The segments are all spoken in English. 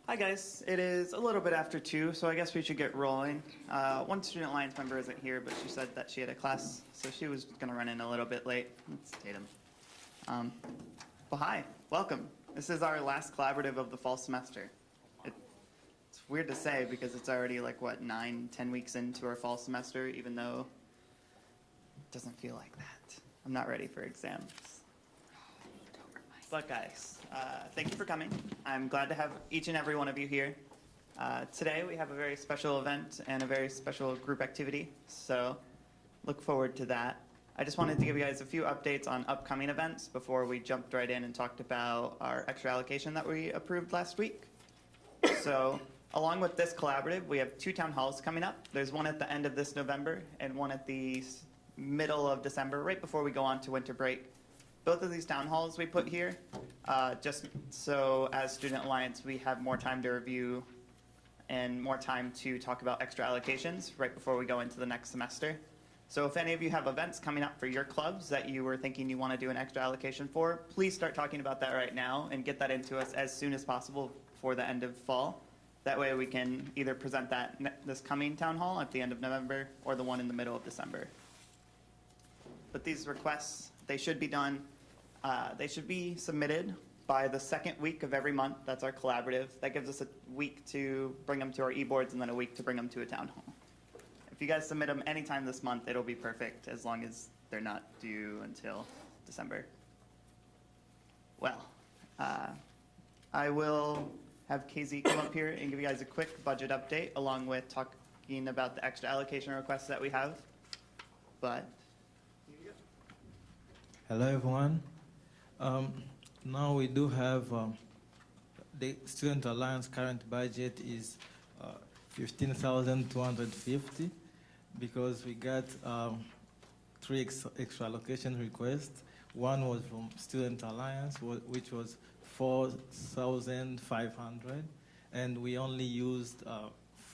Hi guys, it is a little bit after 2, so I guess we should get rolling. One Student Alliance member isn't here, but she said that she had a class, so she was going to run in a little bit late. It's Tatum. Well, hi, welcome. This is our last collaborative of the fall semester. It's weird to say because it's already like, what, 9-10 weeks into our fall semester, even though it doesn't feel like that. I'm not ready for exams. But guys, thank you for coming. I'm glad to have each and every one of you here. Today we have a very special event and a very special group activity, so look forward to that. I just wanted to give you guys a few updates on upcoming events before we jumped right in and talked about our extra allocation that we approved last week. So along with this collaborative, we have 2 town halls coming up. There's one at the end of this November and one at the middle of December, right before we go on to winter break. Both of these town halls we put here, just so as Student Alliance we have more time to review and more time to talk about extra allocations right before we go into the next semester. So if any of you have events coming up for your clubs that you were thinking you want to do an extra allocation for, please start talking about that right now and get that into us as soon as possible before the end of fall. That way we can either present that this coming town hall at the end of November or the one in the middle of December. But these requests, they should be done. They should be submitted by the second week of every month. That's our collaborative. That gives us a week to bring them to our e-boards and then a week to bring them to a town hall. If you guys submit them anytime this month, it'll be perfect as long as they're not due until December. Well, I will have KZ come up here and give you guys a quick budget update along with talking about the extra allocation requests that we have. But hello, everyone. Now we do have the Student Alliance current budget is 15,250 because we got 3 extra allocation requests. One was from Student Alliance, which was 4,500, and we only used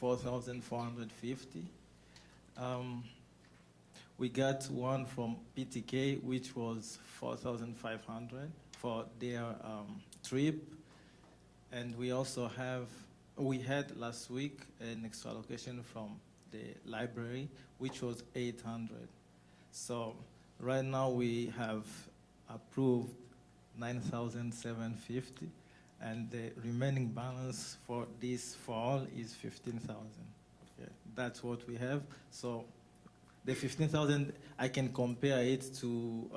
4,450. We got one from PTK, which was 4,500 for their trip. And we also had last week an extra allocation from the library, which was 800. So right now we have approved 9,750, and the remaining balance for this fall is 15,000. Okay, that's what we have. So the 15,000, I can compare it to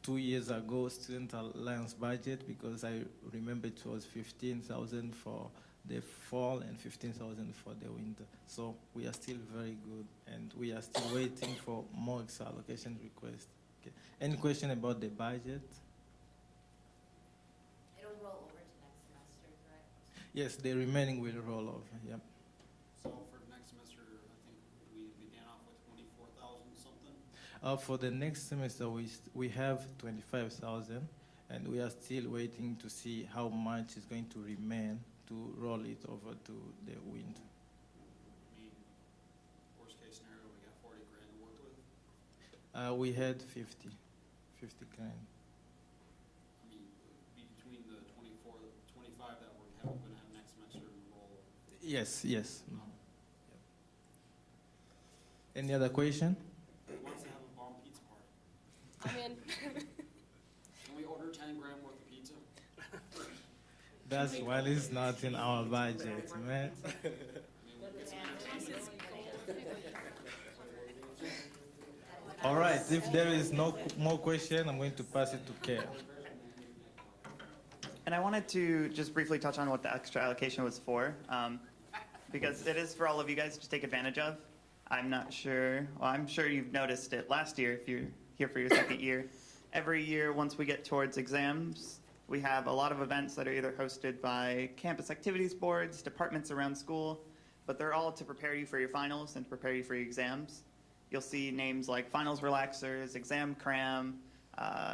2 years ago Student Alliance budget because I remember it was 15,000 for the fall and 15,000 for the winter. So we are still very good, and we are still waiting for more extra allocation requests. Okay. Any question about the budget? It'll roll over to next semester, correct? Yes, the remaining will roll over. Yep. So for next semester, I think we began off with 24,000 something. For the next semester, we have 25,000, and we are still waiting to see how much is going to remain to roll it over to the winter. I mean, worst case scenario, we got 40 grand to work with. We had 50 grand. I mean, be between the 24, 25 that we're going to have next semester and roll. Yes. Yep. Any other question? Who wants to have a bomb pizza party? I'm in. Can we order 10 grand worth of pizza? That's why it's not in our budget, man. I mean, we'll get some entertainment. All right, if there is no more question, I'm going to pass it to Kare. And I wanted to just briefly touch on what the extra allocation was for, because it is for all of you guys to take advantage of. I'm not sure, well, I'm sure you've noticed it last year if you're here for your second year. Every year, once we get towards exams, we have a lot of events that are either hosted by campus activities boards, departments around school, but they're all to prepare you for your finals and to prepare you for your exams. You'll see names like finals relaxers, exam cram,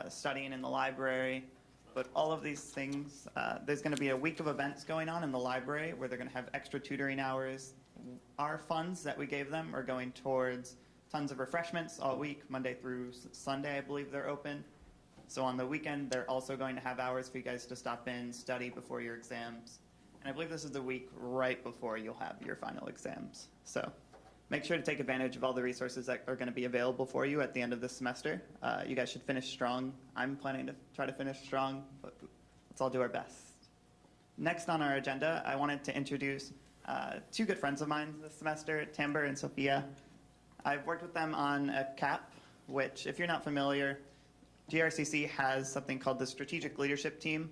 studying in the library, but all of these things, there's going to be a week of events going on in the library where they're going to have extra tutoring hours. Our funds that we gave them are going towards tons of refreshments all week, Monday through Sunday, I believe they're open. So on the weekend, they're also going to have hours for you guys to stop in, study before your exams. And I believe this is the week right before you'll have your final exams. So make sure to take advantage of all the resources that are going to be available for you at the end of this semester. You guys should finish strong. I'm planning to try to finish strong, but let's all do our best. Next on our agenda, I wanted to introduce two good friends of mine this semester, Timber and Sophia. I've worked with them on a CAP, which, if you're not familiar, GRCC has something called the Strategic Leadership Team.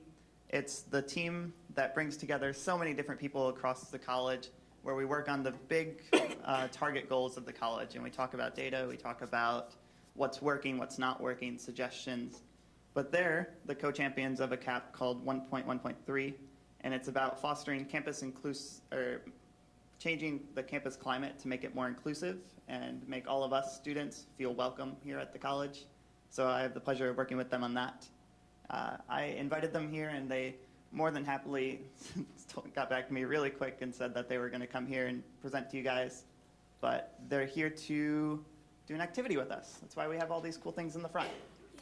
It's the team that brings together so many different people across the college where we work on the big target goals of the college. And we talk about data, we talk about what's working, what's not working, suggestions. But they're the co-champions of a CAP called 1.1.3, and it's about fostering campus changing the campus climate to make it more inclusive and make all of us students feel welcome here at the college. So I have the pleasure of working with them on that. I invited them here, and they more than happily got back to me really quick and said that they were going to come here and present to you guys. But they're here to do an activity with us. That's why we have all these cool things in the front.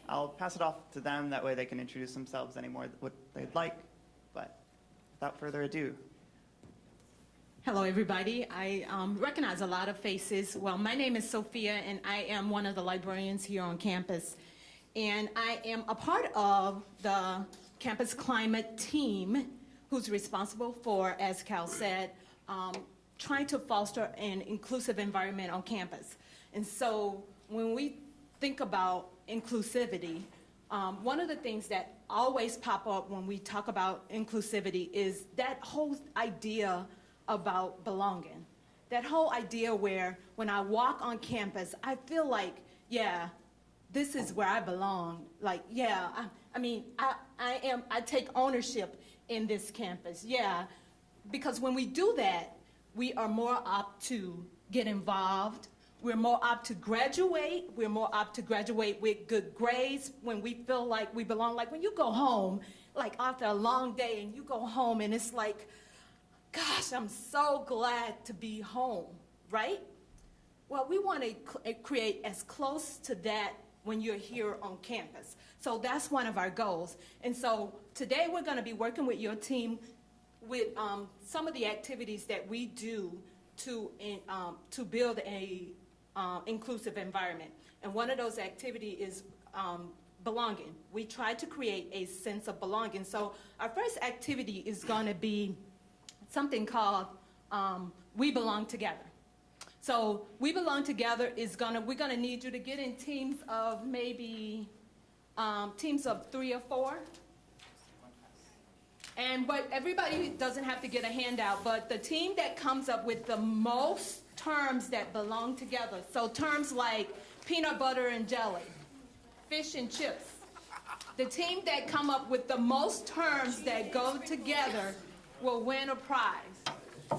I'll pass it off to them. That way they can introduce themselves any more what they'd like. But without further ado. Hello, everybody. I recognize a lot of faces. Well, my name is Sophia, and I am one of the librarians here on campus. And I am a part of the campus climate team who's responsible for, as Cal said, trying to foster an inclusive environment on campus. And so when we think about inclusivity, one of the things that always pop up when we talk about inclusivity is that whole idea about belonging. That whole idea where when I walk on campus, I feel like, yeah, this is where I belong. Like, yeah, I take ownership in this campus. Yeah, because when we do that, we are more apt to get involved. We're more apt to graduate. We're more apt to graduate with good grades when we feel like we belong. Like when you go home, like after a long day and you go home and it's like, gosh, I'm so glad to be home, right? Well, we want to create as close to that when you're here on campus. So that's one of our goals. And so today we're going to be working with your team with some of the activities that we do to build a inclusive environment. And one of those activities is belonging. We try to create a sense of belonging. So our first activity is going to be something called We Belong Together. So We Belong Together is we're gonna need you to get in teams of maybe teams of 3 or 4. But everybody doesn't have to get a handout, but the team that comes up with the most terms that belong together, so terms like peanut butter and jelly, fish and chips, the team that come up with the most terms that go together will win a prize.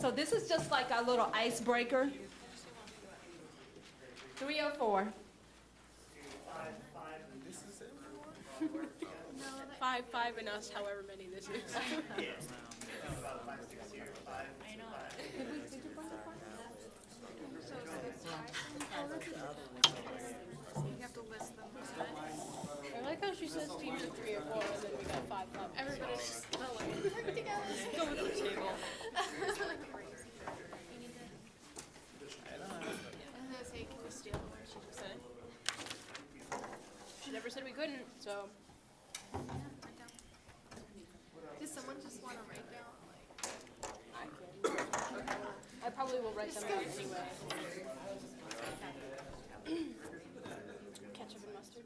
So this is just like a little icebreaker. 3 or 4. 5 and us, however many this is. You have to list them. I like how she says teams of 3 or 4, and then we got 5. Everybody's just work together. Go with the table. And then say, can we steal the word she just said? She never said we couldn't, so. Does someone just want to write down, I probably will write them down anyway. Ketchup and mustard.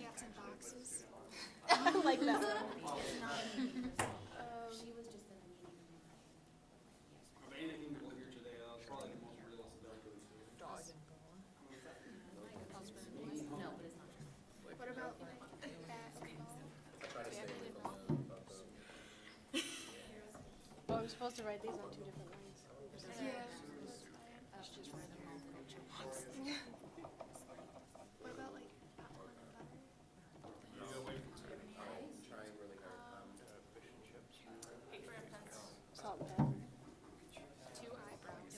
cats in boxes? I like that. Of anything we'll hear today, probably the most realistic dog. What about Oh, I'm supposed to write these on 2 different lines. Yeah. What about like popcorn and butter? Paper and pencil. Salt and pepper. 2 eyebrows.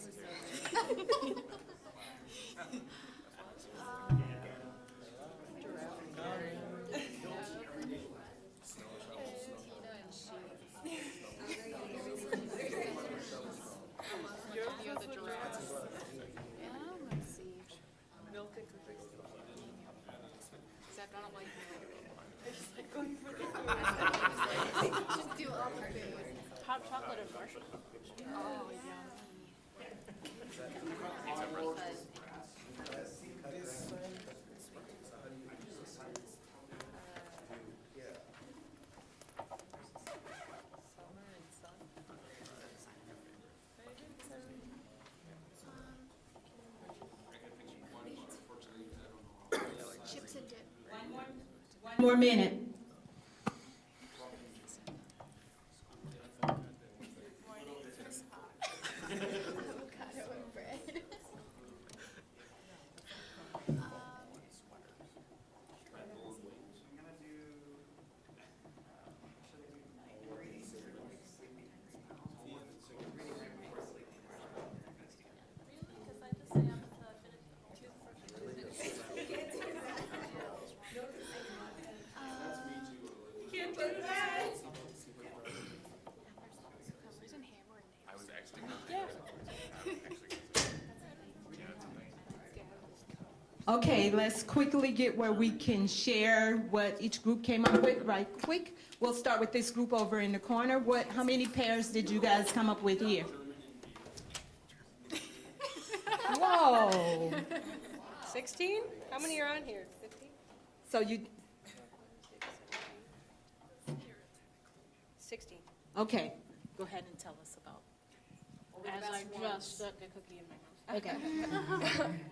hot chocolate and marshmallow. Chips and dip. One more minute. Avocado and bread. Cucumbers and hammer and nails. Okay, let's quickly get where we can share what each group came up with right quick. We'll start with this group over in the corner. How many pairs did you guys come up with here? Whoa. 16? How many are on here? 15? So you, 16. okay, go ahead and tell us about. As I just stuck a cookie in my mouth. Okay.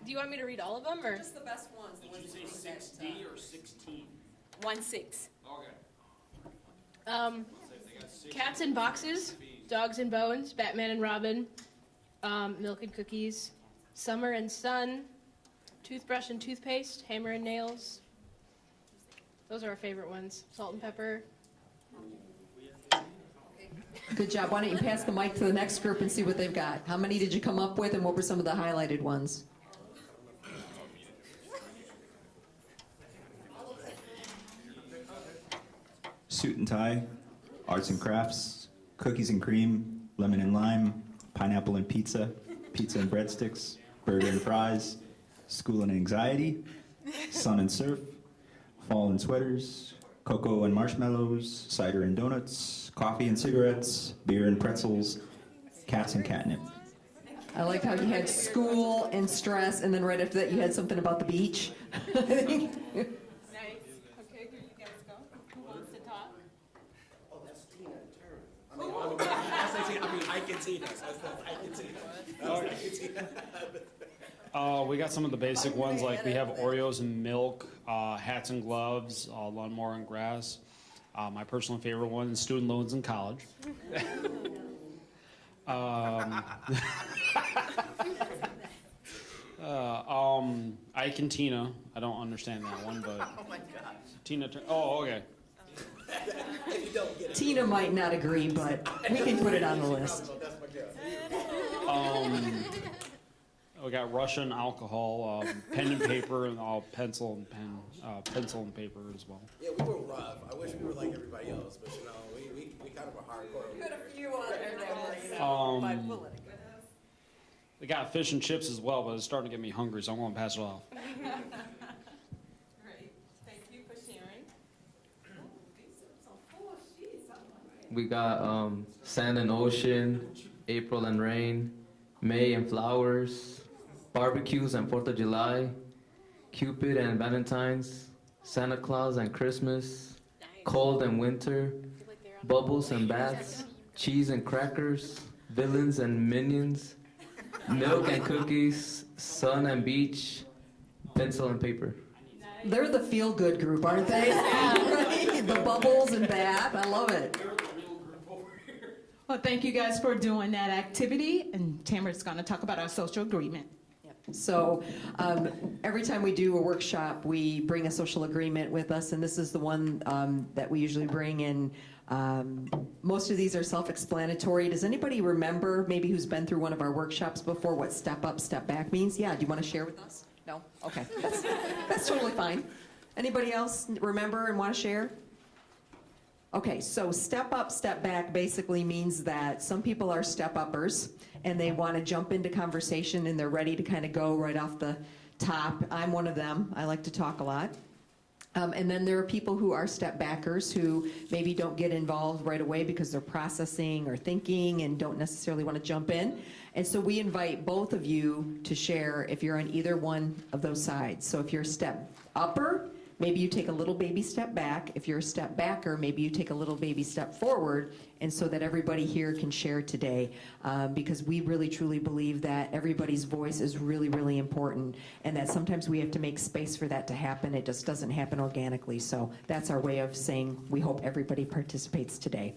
Do you want me to read all of them, or? Just the best ones. The Did you ones say that, 6D or 16? 1-6. Okay. Um, So they got 6. Cats in Boxes, Dogs and Bones, Batman and Robin, Milk and Cookies, Summer and Sun, Toothbrush and Toothpaste, Hammer and Nails. Those are our favorite ones. Salt and Pepper. Good job. Why don't you pass the mic to the next group and see what they've got? How many did you come up with, and what were some of the highlighted ones? Suit and tie, arts and crafts, cookies and cream, lemon and lime, pineapple and pizza, pizza and breadsticks, burger and fries, school and anxiety, sun and surf, fall and sweaters, cocoa and marshmallows, cider and donuts, coffee and cigarettes, beer and pretzels, cats and catnip. I liked how you had school and stress, and then right after that you had something about the beach. I think. Nice. Okay, here you guys go. Who wants to talk? We got some of the basic ones, like we have Oreos and milk, hats and gloves, lawnmower and grass. My personal favorite one is student loans in college. Ike and Tina. I don't understand that one, but Tina. Oh, okay. Tina might not agree, but we can put it on the list. We got Russian alcohol, pen and paper, and pencil and pen, pencil and paper as well. Yeah, we were rough. I wish we were like everybody else, but you know, we kind of were hardcore. We had a few on there, but we'll let it go. We got fish and chips as well, but it's starting to get me hungry, so I'm going to pass it off. Great. Thank you for sharing. We got Sand and Ocean, April and Rain, May and Flowers, barbecues and 4th of July, Cupid and Valentine's, Santa Claus and Christmas, cold and winter, bubbles and baths, cheese and crackers, villains and minions, milk and cookies, sun and beach, pencil and paper. They're the feel-good group, aren't they? Right? The bubbles and bath. I love it. Well, thank you guys for doing that activity, and Tamara's going to talk about our social agreement. So every time we do a workshop, we bring a social agreement with us, and this is the one that we usually bring in. Most of these are self-explanatory. Does anybody remember, maybe who's been through one of our workshops before, what step up, step back means? Yeah, do you want to share with us? No? Okay, that's totally fine. Anybody else remember and want to share? Okay, so step up, step back basically means that some people are step-uppers and they want to jump into conversation and they're ready to kind of go right off the top. I'm one of them. I like to talk a lot. And then there are people who are step backers who maybe don't get involved right away because they're processing or thinking and don't necessarily want to jump in. And so we invite both of you to share if you're on either one of those sides. So if you're a step upper, maybe you take a little baby step back. If you're a step backer, maybe you take a little baby step forward, and so that everybody here can share today, because we really truly believe that everybody's voice is really, really important, and that sometimes we have to make space for that to happen. It just doesn't happen organically. So that's our way of saying we hope everybody participates today.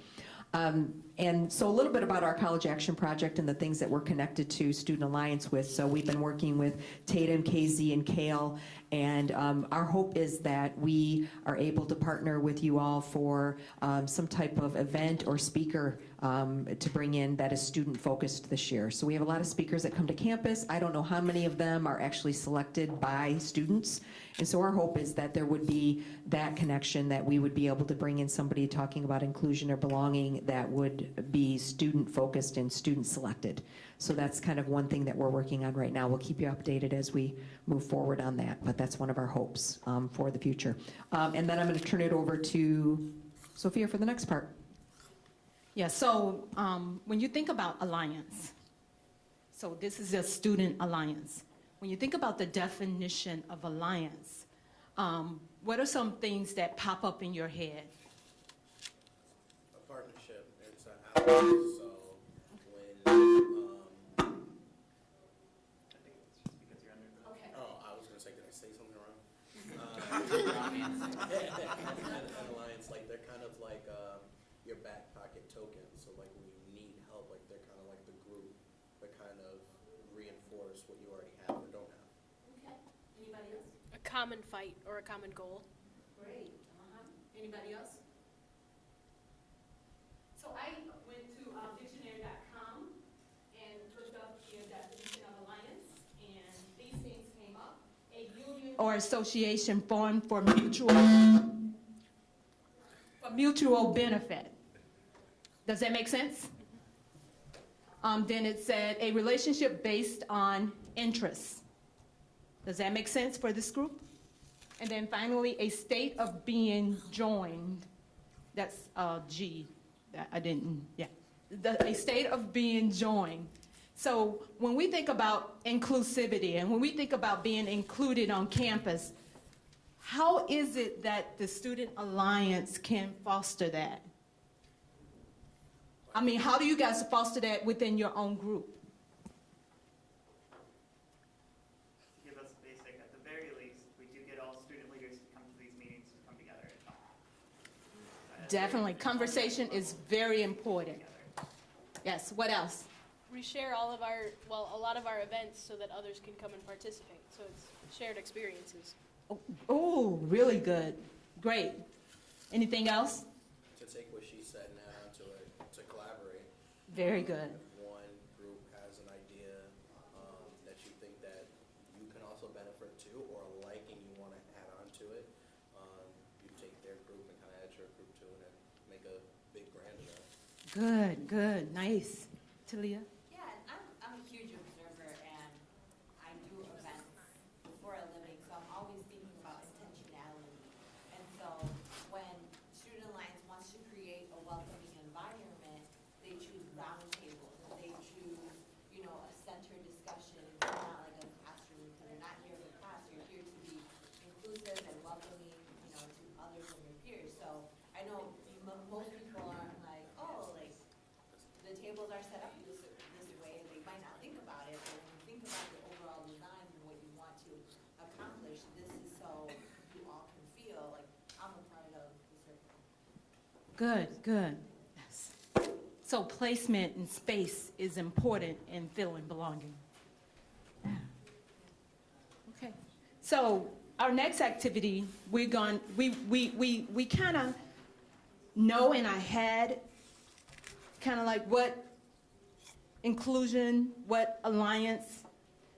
And so a little bit about our College Action Project and the things that we're connected to Student Alliance with. So we've been working with Tatum, KZ, and Kale, and our hope is that we are able to partner with you all for some type of event or speaker to bring in that is student-focused this year. So we have a lot of speakers that come to campus. I don't know how many of them are actually selected by students. And so our hope is that there would be that connection, that we would be able to bring in somebody talking about inclusion or belonging that would be student-focused and student-selected. So that's kind of one thing that we're working on right now. We'll keep you updated as we move forward on that, but that's one of our hopes for the future. And then I'm going to turn it over to Sophia for the next part. Yeah, so when you think about alliance, so this is a student alliance. When you think about the definition of alliance, what are some things that pop up in your head? A partnership. It's an alliance. So when oh, I was gonna say, did I say something wrong? An alliance, like they're kind of like your back pocket token. So like when you need help, like they're kind of like the glue that kind of reinforce what you already have or don't have. Okay. Anybody else? A common fight or a common goal. Great. Anybody else? So I went to dictionary.com and looked up the definition of alliance, and these things came up. A union or association formed for mutual benefit. Does that make sense? Then it said a relationship based on interests. Does that make sense for this group? And then finally, a state of being joined. That's G. That I didn't, yeah. A state of being joined. So when we think about inclusivity and when we think about being included on campus, how is it that the Student Alliance can foster that? I mean, how do you guys foster that within your own group? To give us basic, at the very least, we do get all student leaders to come to these meetings to come together and talk. Definitely, conversation is very important. Yes, what else? We share all of our, well, a lot of our events so that others can come and participate. So it's shared experiences. Oh, really good, great. Anything else? To take what she said and add on to it, to collaborate. Very good. If one group has an idea that you think that you can also benefit to, or a liking you want to add on to it, you take their group and kind of add your group to it and make a big brand of that. Good, good, nice. Talia? Yeah, I'm a huge observer and I do events for a living, so I'm always thinking about intentionality. And so when Student Alliance wants to create a welcoming environment, they choose roundtables, they choose, you know, a center discussion. It's not like a classroom, because you're not here for class, you're here to be inclusive and welcoming, you know, to others and your peers. So I know most people aren't like, oh, like, the tables are set up this way, they might not think about it, but when you think about the overall design and what you want to accomplish, this is so you all can feel like I'm a part of the circle. Good, good. Yes. So placement and space is important in feeling belonging. Yeah. Okay. So our next activity, we kind of know in our head kind of like what inclusion, what alliance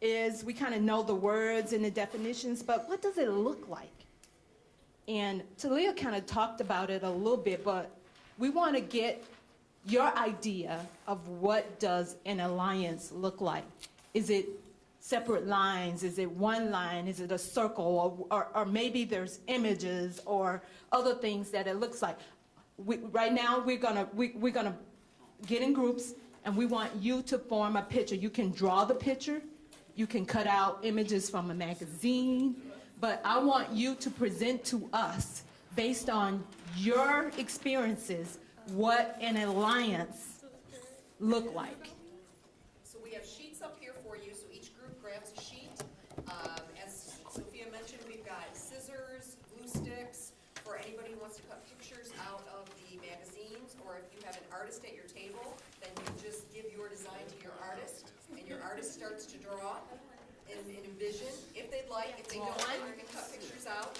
is. We kind of know the words and the definitions, but what does it look like? And Talia kind of talked about it a little bit, but we want to get your idea of what does an alliance look like. Is it separate lines? Is it one line? Is it a circle? Or maybe there's images or other things that it looks like. Right now, we're gonna get in groups, and we want you to form a picture. You can draw the picture, you can cut out images from a magazine, but I want you to present to us, based on your experiences, what an alliance look like. So we have sheets up here for you, so each group grabs a sheet. As Sophia mentioned, we've got scissors, glue sticks, for anybody who wants to cut pictures out of the magazines, or if you have an artist at your table, then you just give your design to your artist, and your artist starts to draw and envision, if they'd like. If they don't, then you can cut pictures out.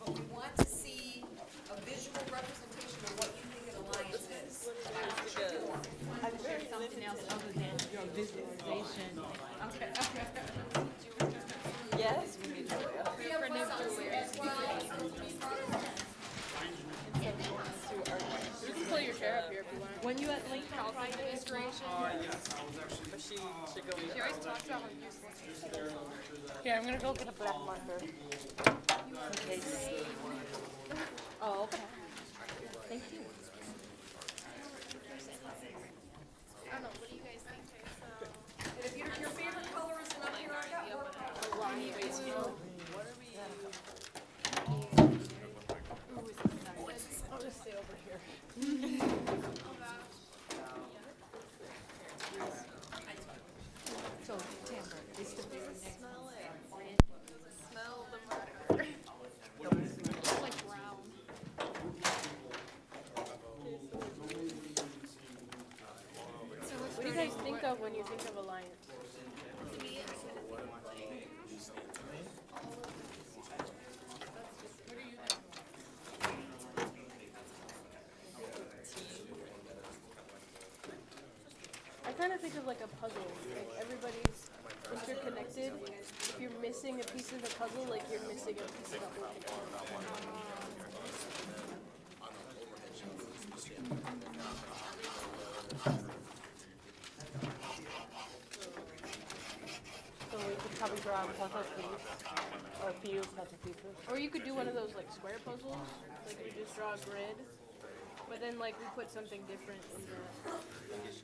But we want to see a visual representation of what you think an alliance is. Something else other than your visualization. Okay. Yes, we need to. We have one as well. You can pull your chair up here if you want. When you at Lincoln Project Inspiration. She always talks about how useless. Here, I'm gonna go get a black marker. Oh, okay. Thank you. I don't know, what do you guys think? And if your favorite color isn't up here, I got work out. What are we? I'll just stay over here. So, Tamara, it's the very next Smell it. Smell the marker. It's like brown. What do you guys think of when you think of Alliance? I kind of think of like a puzzle. Like everybody's interconnected. If you're missing a piece of the puzzle, like you're missing a piece of the whole picture. So we could probably draw a puzzle piece, or a few puzzle pieces. Or you could do one of those like square puzzles. Like you just draw a grid, but then like we put something different in the.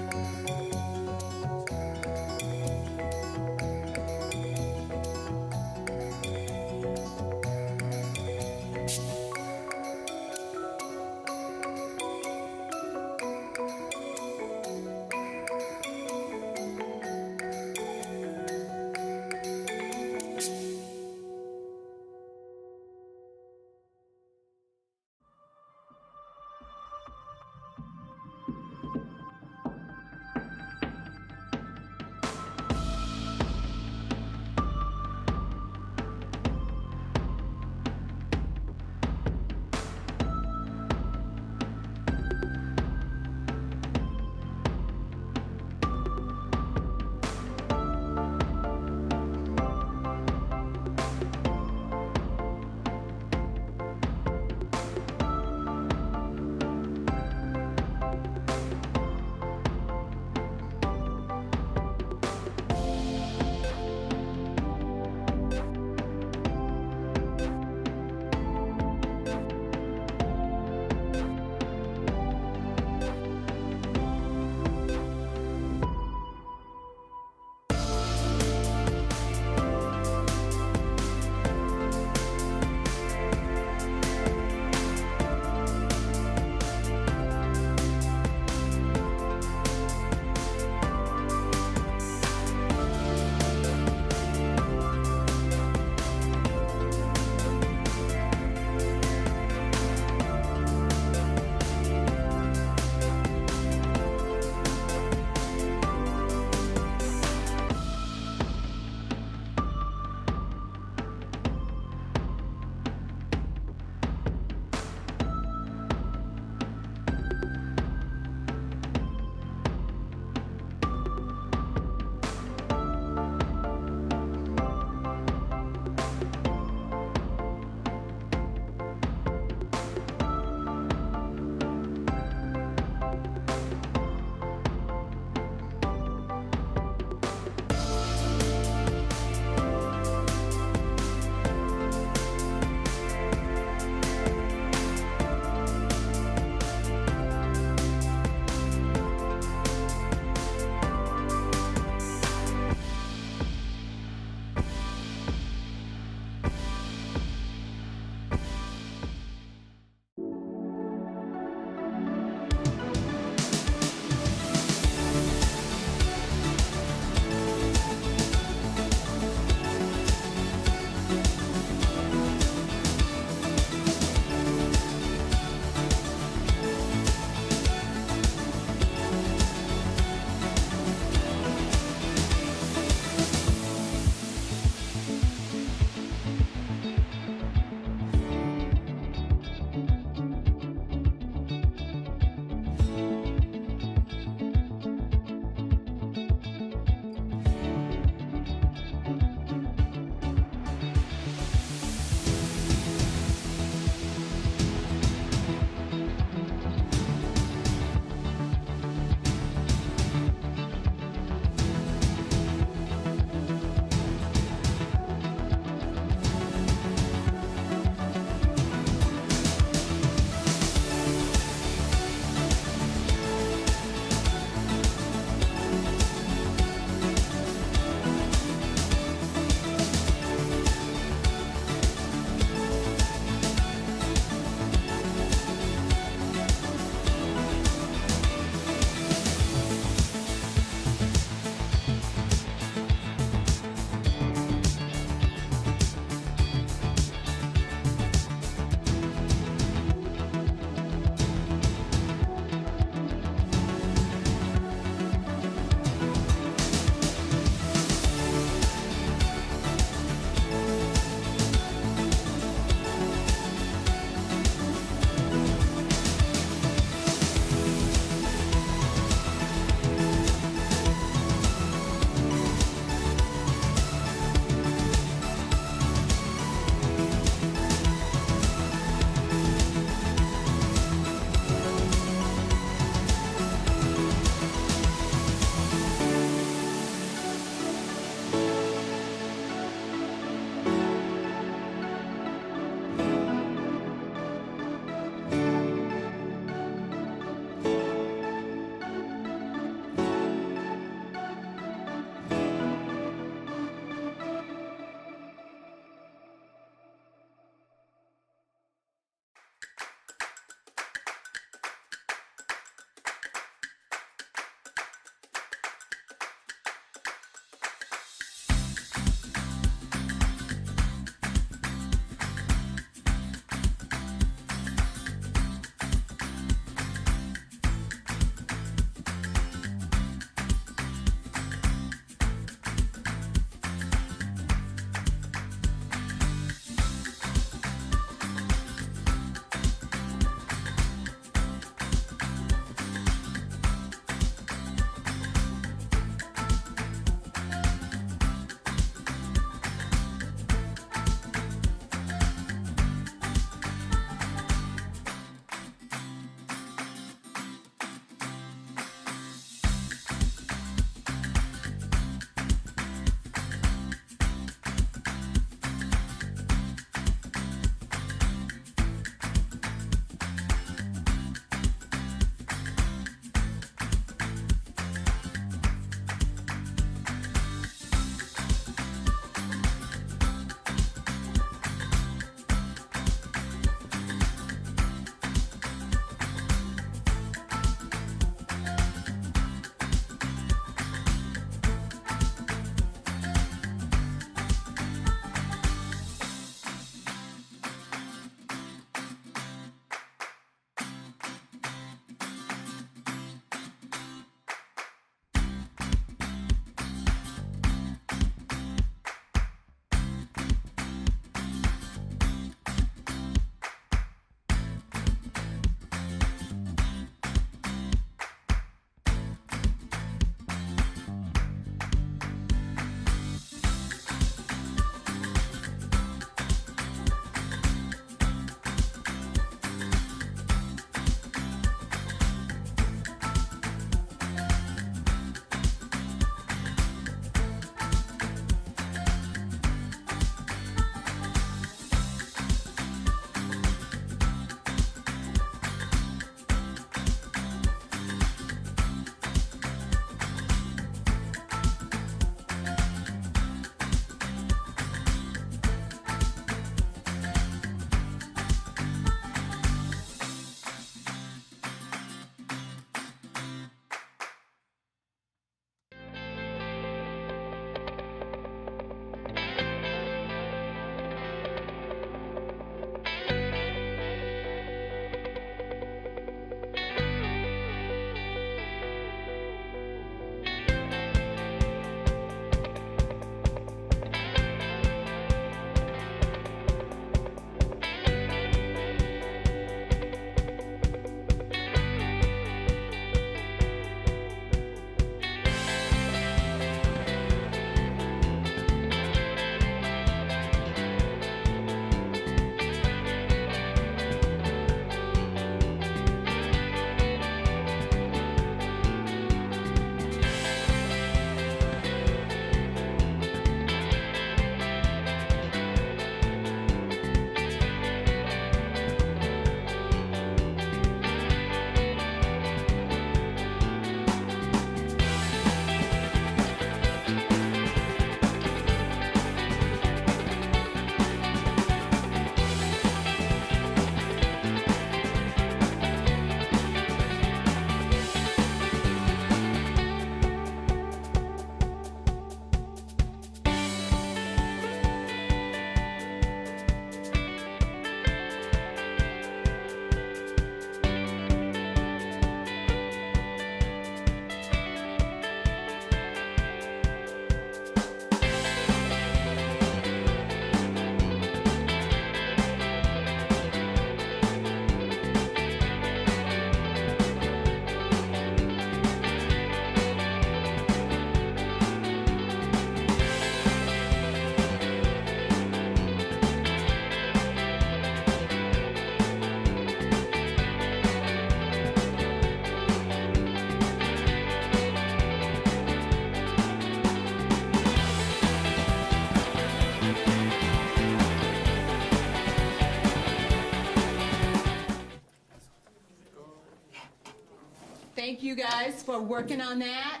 Thank you guys for working on that.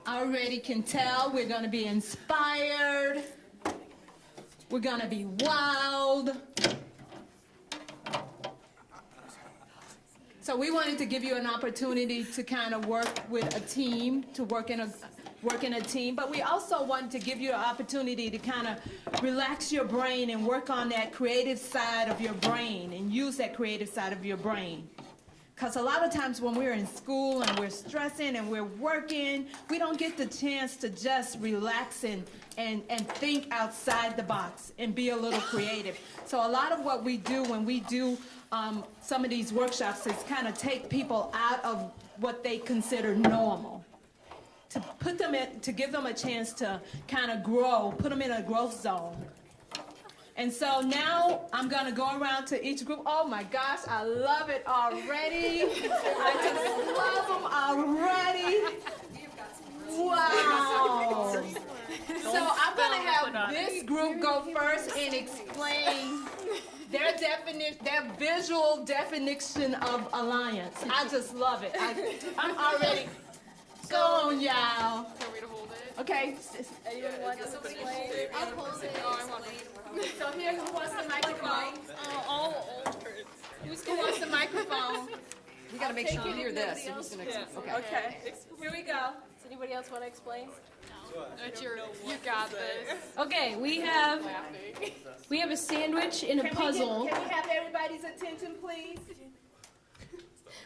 I already can tell we're going to be inspired. We're going to be wild. So we wanted to give you an opportunity to kind of work with a team, to work in a team, but we also wanted to give you an opportunity to kind of relax your brain and work on that creative side of your brain and use that creative side of your brain. Because a lot of times when we're in school and we're stressing and we're working, we don't get the chance to just relax and think outside the box and be a little creative. So a lot of what we do when we do some of these workshops is kind of take people out of what they consider normal, to put them in, to give them a chance to kind of grow, put them in a growth zone. And so now I'm going to go around to each group. Oh my gosh, I love it already. I just love them already. Wow. So I'm going to have this group go first and explain their visual definition of alliance. I just love it. I'm already. Go on, y'all. Want me to hold it? Okay. Anyone want to explain? I'll hold it. Oh, I want to. So here, who wants the microphone? Who wants the microphone? We gotta make sure you hear this. So who's gonna okay. Okay. Here we go. Does anybody else want to explain? You got this. Okay, we have a sandwich in a puzzle. Can we have everybody's attention, please?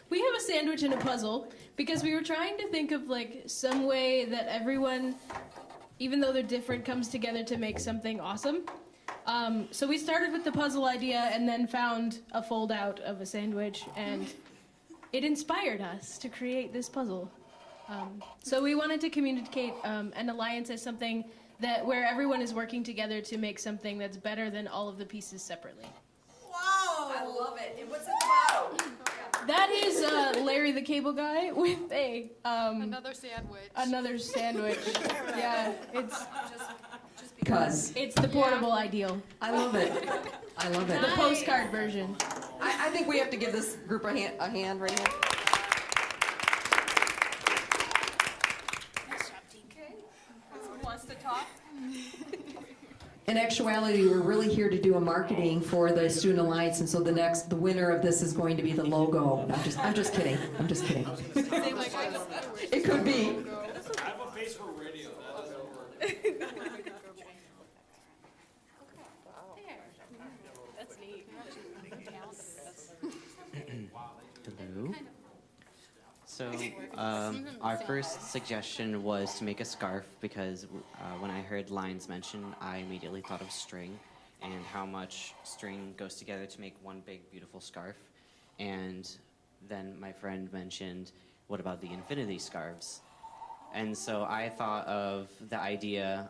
We have a sandwich and a puzzle because we were trying to think of like some way that everyone, even though they're different, comes together to make something awesome. So we started with the puzzle idea and then found a fold out of a sandwich, and it inspired us to create this puzzle. So we wanted to communicate an alliance as something that where everyone is working together to make something that's better than all of the pieces separately. Wow! I love it. And what's it about? That is Larry the Cable Guy with a Another sandwich. another sandwich. Yeah, Because it's the portable ideal, I love it. I love it. the postcard version. I think we have to give this group a hand right here. Who wants to talk? In actuality, we're really here to do a marketing for the Student Alliance, and so the winner of this is going to be the logo. I'm just kidding. I'm just kidding. It could be. I have a face for radio. That doesn't work. That's neat. Hello. So our first suggestion was to make a scarf because when I heard lines mentioned, I immediately thought of string and how much string goes together to make one big beautiful scarf. And then my friend mentioned, what about the infinity scarves? And so I thought of the idea,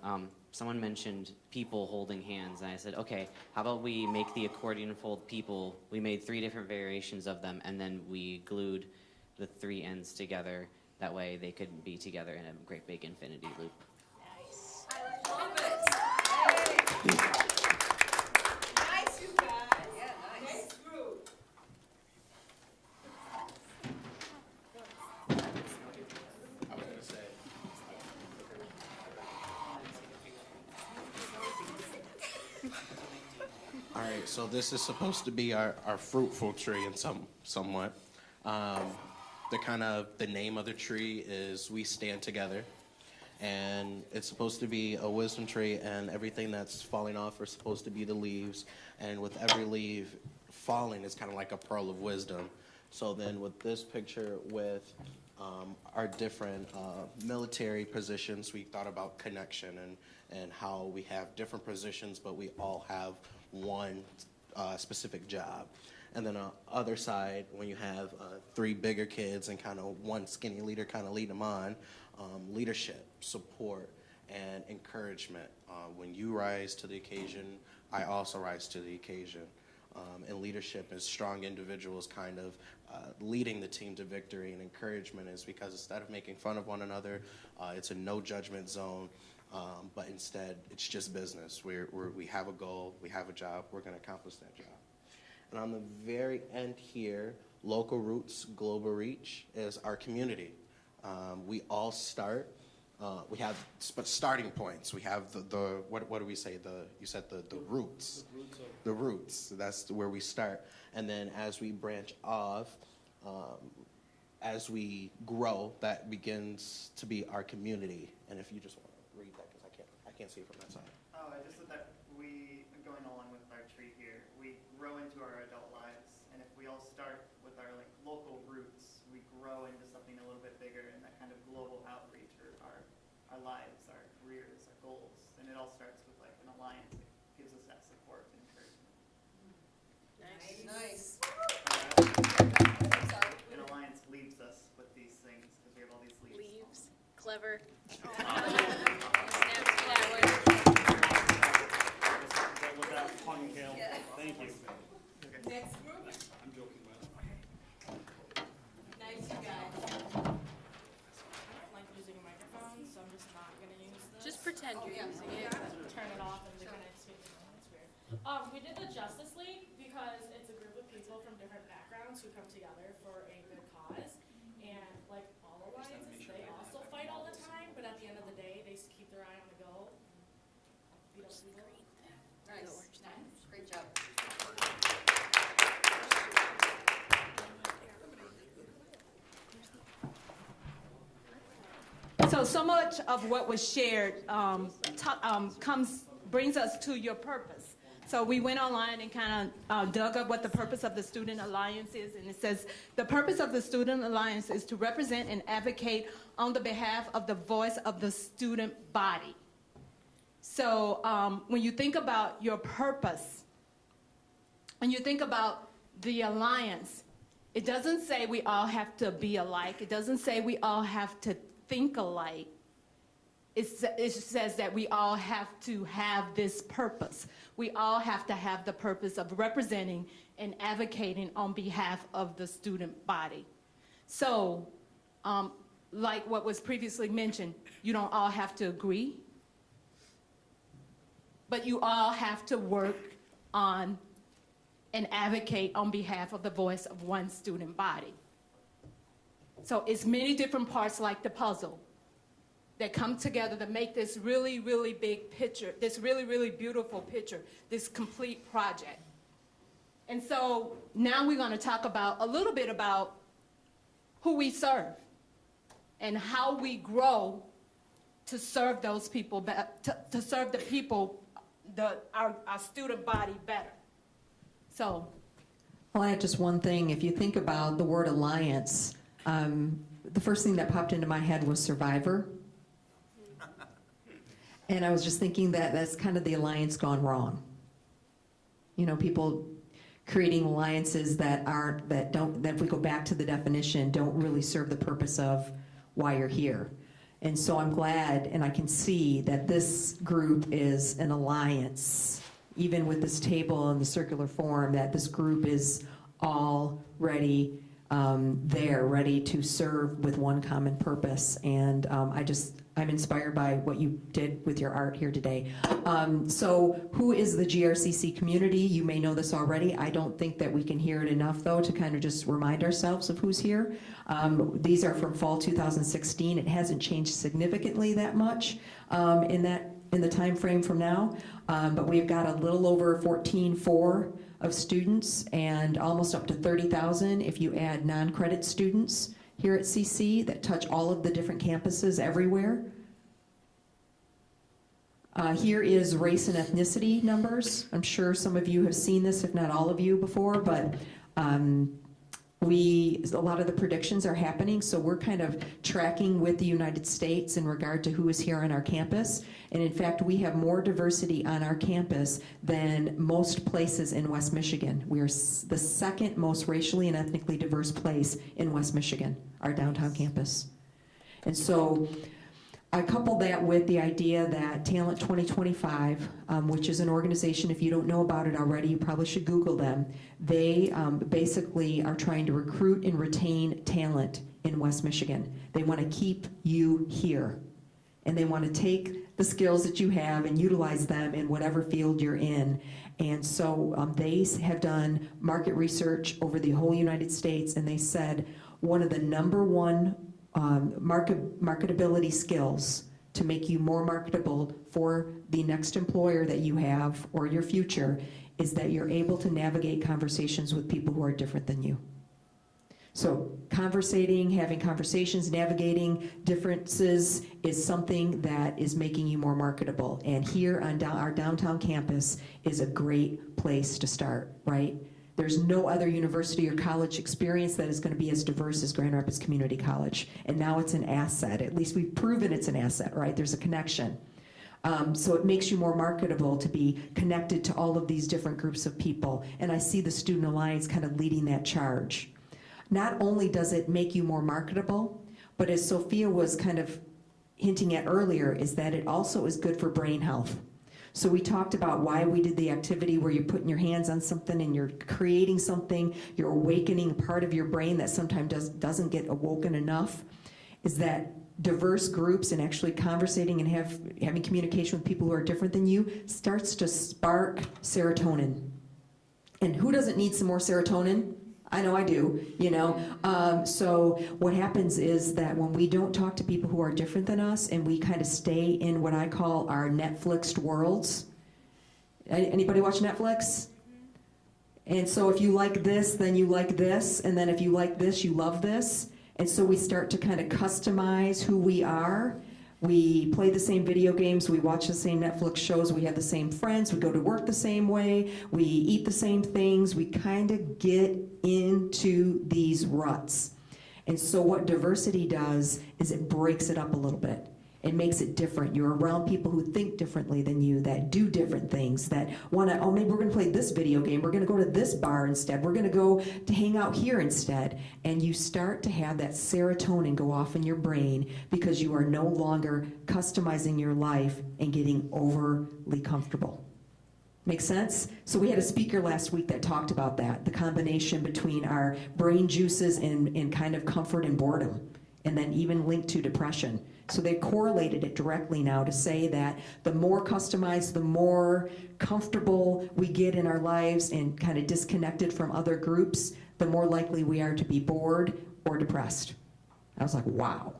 someone mentioned people holding hands, and I said, okay, how about we make the accordion fold people? We made 3 different variations of them, and then we glued the 3 ends together. That way they could be together in a great big infinity loop. Nice. I love it. Nice, you guys. Yeah, nice. Next group. All right, so this is supposed to be our fruitful tree in somewhat. The name of the tree is We Stand Together, and it's supposed to be a wisdom tree, and everything that's falling off are supposed to be the leaves, and with every leaf falling is kind of like a pearl of wisdom. So then with this picture with our different military positions, we thought about connection and how we have different positions, but we all have one specific job. And then on the other side, when you have 3 bigger kids and kind of one skinny leader kind of leading them on, leadership, support, and encouragement. When you rise to the occasion, I also rise to the occasion. And leadership is strong individuals kind of leading the team to victory, and encouragement is because instead of making fun of one another, it's a no judgment zone, but instead it's just business. We have a goal, we have a job, we're going to accomplish that job. And on the very end here, local roots, global reach is our community. We all start. We have starting points. We have what do we say? You said the roots. The roots. That's where we start. And then as we branch off, as we grow, that begins to be our community. And if you just want to read that, because I can't see it from that side. Oh, I just said that we, going along with our tree here, we grow into our adult lives, and if we all start with our like local roots, we grow into something a little bit bigger, and that kind of global outreach for our lives, our careers, our goals, and it all starts with like an alliance that gives us that support and encouragement. Nice. An alliance leaves us with these things because we have all these leaves. Leaves. Clever. With that ponytail, thank you. Next group. I'm joking, but. Nice, you guys. Like using microphones, so I'm just not gonna use this. Just pretend you're using it. Turn it off and they're gonna speak. It's weird. We did the Justice League because it's a group of people from different backgrounds who come together for a good cause. And like all alliances, they also fight all the time, but at the end of the day, they keep their eye on the goal. Beat up people. Nice. Great job. So much of what was shared brings us to your purpose. So we went online and kind of dug up what the purpose of the Student Alliance is, and it says, the purpose of the Student Alliance is to represent and advocate on the behalf of the voice of the student body. So when you think about your purpose, when you think about the Alliance, it doesn't say we all have to be alike. It doesn't say we all have to think alike. It says that we all have to have this purpose. We all have to have the purpose of representing and advocating on behalf of the student body. So, like what was previously mentioned, you don't all have to agree, but you all have to work on and advocate on behalf of the voice of one student body. So it's many different parts like the puzzle that come together to make this really, really big picture, this really, really beautiful picture, this complete project. And so now we're going to talk about a little bit about who we serve and how we grow to serve those people, to serve the people, our student body better. So. I'll add just one thing. If you think about the word alliance, the first thing that popped into my head was survivor. And I was just thinking that that's kind of the alliance gone wrong. You know, people creating alliances that if we go back to the definition, don't really serve the purpose of why you're here. And so I'm glad, and I can see that this group is an alliance, even with this table in the circular form, that this group is already there, ready to serve with one common purpose. And I'm inspired by what you did with your art here today. So who is the GRCC community? You may know this already. I don't think that we can hear it enough, though, to kind of just remind ourselves of who's here. These are from fall 2016. It hasn't changed significantly that much in the time frame from now, but we've got a little over 14,400 of students and almost up to 30,000 if you add non-credit students here at CC that touch all of the different campuses everywhere. Here is race and ethnicity numbers. I'm sure some of you have seen this, if not all of you before, but a lot of the predictions are happening, so we're kind of tracking with the United States in regard to who is here on our campus. And in fact, we have more diversity on our campus than most places in West Michigan. We are the second most racially and ethnically diverse place in West Michigan, our downtown campus. And so I couple that with the idea that Talent 2025, which is an organization, if you don't know about it already, you probably should Google them. They basically are trying to recruit and retain talent in West Michigan. They want to keep you here. And they want to take the skills that you have and utilize them in whatever field you're in. And so they have done market research over the whole United States, and they said one of the number one marketability skills to make you more marketable for the next employer that you have or your future is that you're able to navigate conversations with people who are different than you. So conversating, having conversations, navigating differences is something that is making you more marketable. And here on our downtown campus is a great place to start, right? There's no other university or college experience that is going to be as diverse as Grand Rapids Community College. And now it's an asset. At least we've proven it's an asset, right? There's a connection. So it makes you more marketable to be connected to all of these different groups of people. And I see the Student Alliance kind of leading that charge. Not only does it make you more marketable, but as Sophia was kind of hinting at earlier, is that it also is good for brain health. So we talked about why we did the activity where you're putting your hands on something and you're creating something, you're awakening a part of your brain that sometimes doesn't get awoken enough, is that diverse groups and actually conversating and having communication with people who are different than you starts to spark serotonin. And who doesn't need some more serotonin? I know I do, you know. So what happens is that when we don't talk to people who are different than us and we kind of stay in what I call our Netflixed worlds. Anybody watch Netflix? And so if you like this, then you like this, and then if you like this, you love this. And so we start to kind of customize who we are. We play the same video games, we watch the same Netflix shows, we have the same friends, we go to work the same way, we eat the same things, we kind of get into these ruts. And so what diversity does is it breaks it up a little bit. It makes it different. You're around people who think differently than you, that do different things, that want to, oh, maybe we're going to play this video game. We're going to go to this bar instead. We're going to go to hang out here instead. And you start to have that serotonin go off in your brain because you are no longer customizing your life and getting overly comfortable. Make sense? So we had a speaker last week that talked about that, the combination between our brain juices and kind of comfort and boredom, and then even linked to depression. So they correlated it directly now to say that the more customized, the more comfortable we get in our lives and kind of disconnected from other groups, the more likely we are to be bored or depressed. I was like, wow.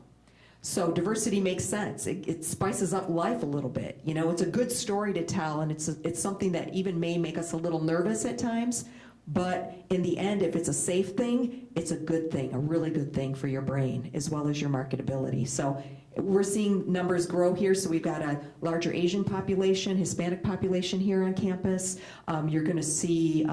So diversity makes sense. It spices up life a little bit. You know, it's a good story to tell, and it's something that even may make us a little nervous at times. But in the end, if it's a safe thing, it's a good thing, a really good thing for your brain as well as your marketability. So we're seeing numbers grow here. So we've got a larger Asian population, Hispanic population here on campus. You're going to see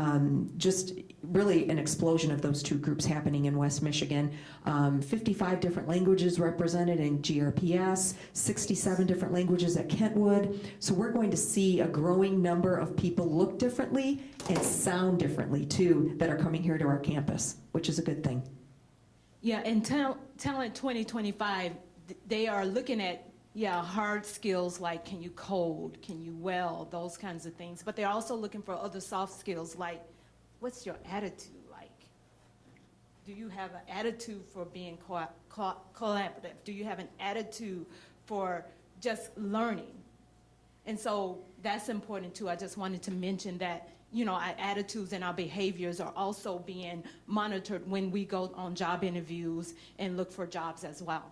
just really an explosion of those two groups happening in West Michigan. 55 different languages represented in GRPS, 67 different languages at Kentwood. So we're going to see a growing number of people look differently and sound differently too that are coming here to our campus, which is a good thing. Yeah, and Talent 2025, they are looking at, hard skills like can you code, can you weld, those kinds of things. But they're also looking for other soft skills like, what's your attitude like? Do you have an attitude for being collaborative? Do you have an attitude for just learning? And so that's important too. I just wanted to mention that, our attitudes and our behaviors are also being monitored when we go on job interviews and look for jobs as well.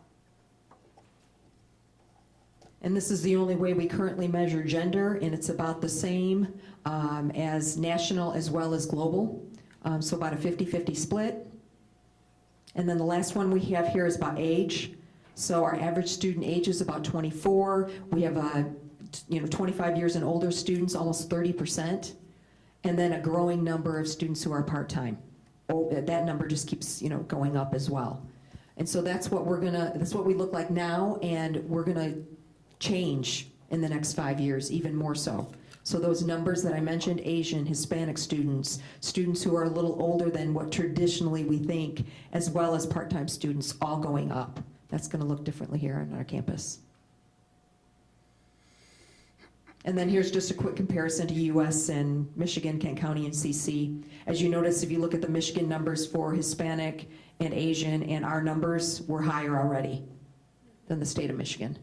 And this is the only way we currently measure gender, and it's about the same as national as well as global. So about a 50-50 split. And then the last one we have here is about age. So our average student age is about 24. We have 25 years and older students, almost 30%. And then a growing number of students who are part-time. That number just keeps going up as well. And so that's what that's what we look like now, and we're gonna change in the next 5 years, even more so. So those numbers that I mentioned, Asian, Hispanic students, students who are a little older than what traditionally we think, as well as part-time students, all going up. That's gonna look differently here on our campus. And then here's just a quick comparison to US and Michigan, Kent County, and CC. As you notice, if you look at the Michigan numbers for Hispanic and Asian, and our numbers, we're higher already than the state of Michigan.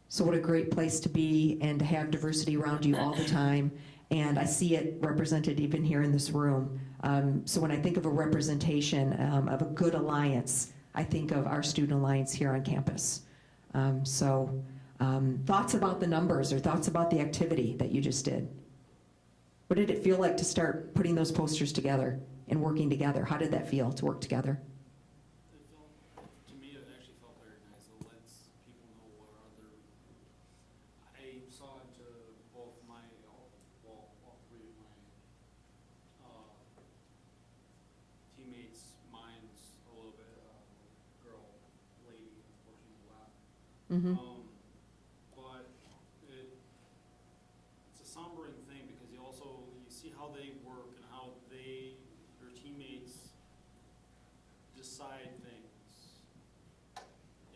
So what a great place to be and to have diversity around you all the time. And I see it represented even here in this room. So when I think of a representation of a good alliance, I think of our Student Alliance here on campus. Thoughts about the numbers or thoughts about the activity that you just did? What did it feel like to start putting those posters together and working together? How did that feel to work together? To me, it actually felt very nice. It lets people know what other. I saw into both my, all three of my teammates' minds a little bit. Girl, lady, unfortunately left. Mm-hmm. But it's a sombering thing because you see how they work and how your teammates decide things.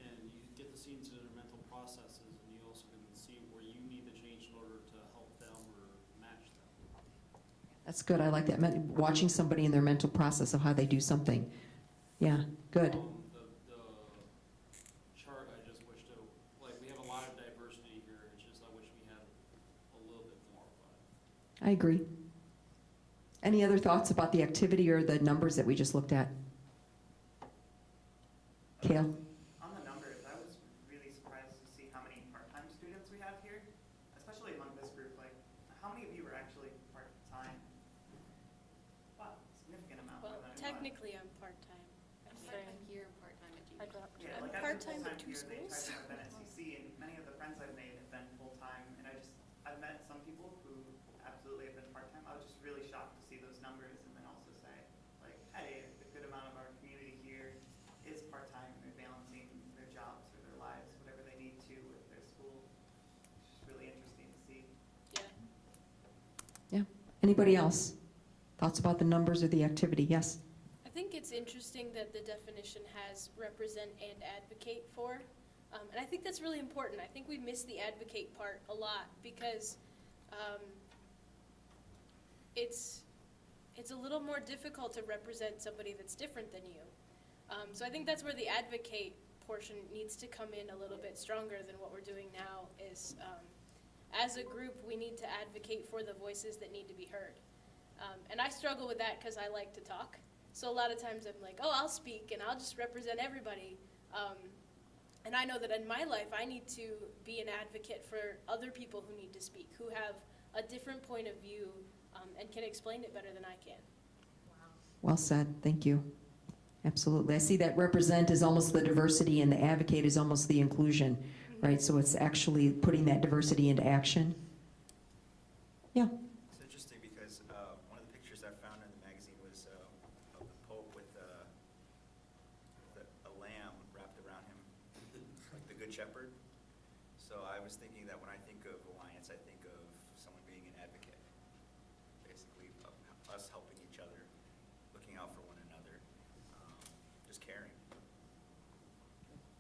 And you get to see into their mental processes, and you also can see where you need to change in order to help them or match them. That's good. I like that. Watching somebody in their mental process of how they do something. Yeah, good. The chart, I just wish to, like, we have a lot of diversity here. It's just I wish we had a little bit more. But I agree. Any other thoughts about the activity or the numbers that we just looked at? Kale? On the numbers, I was really surprised to see how many part-time students we have here, especially among this group. Like, how many of you were actually part-time? Wow, significant amount. Well, more than I thought. technically, I'm part-time. Same. Here and part-time at I got Yeah, I'm like I've been part-time at full-time two here, schools. I've been at CC, and many of the friends I've made have been full-time, and I've met some people who absolutely have been part-time. I was just really shocked to see those numbers, and then also say, like, hey, a good amount of our community here is part-time, and they're balancing their jobs or their lives, whatever they need to with their school. It's just really interesting to see. Yeah. Yeah. Anybody else? Thoughts about the numbers or the activity? Yes? I think it's interesting that the definition has represent and advocate for. And I think that's really important. I think we miss the advocate part a lot because it's a little more difficult to represent somebody that's different than you. So I think that's where the advocate portion needs to come in a little bit stronger than what we're doing now is as a group, we need to advocate for the voices that need to be heard. And I struggle with that because I like to talk. So a lot of times I'm like, oh, I'll speak and I'll just represent everybody. And I know that in my life, I need to be an advocate for other people who need to speak, who have a different point of view and can explain it better than I can. Well said. Thank you. Absolutely. I see that represent is almost the diversity and the advocate is almost the inclusion, right? So it's actually putting that diversity into action. Yeah. It's interesting because one of the pictures I found in the magazine was of the Pope with a lamb wrapped around him, like the Good Shepherd. So I was thinking that when I think of Alliance, I think of someone being an advocate, basically us helping each other, looking out for one another, just caring.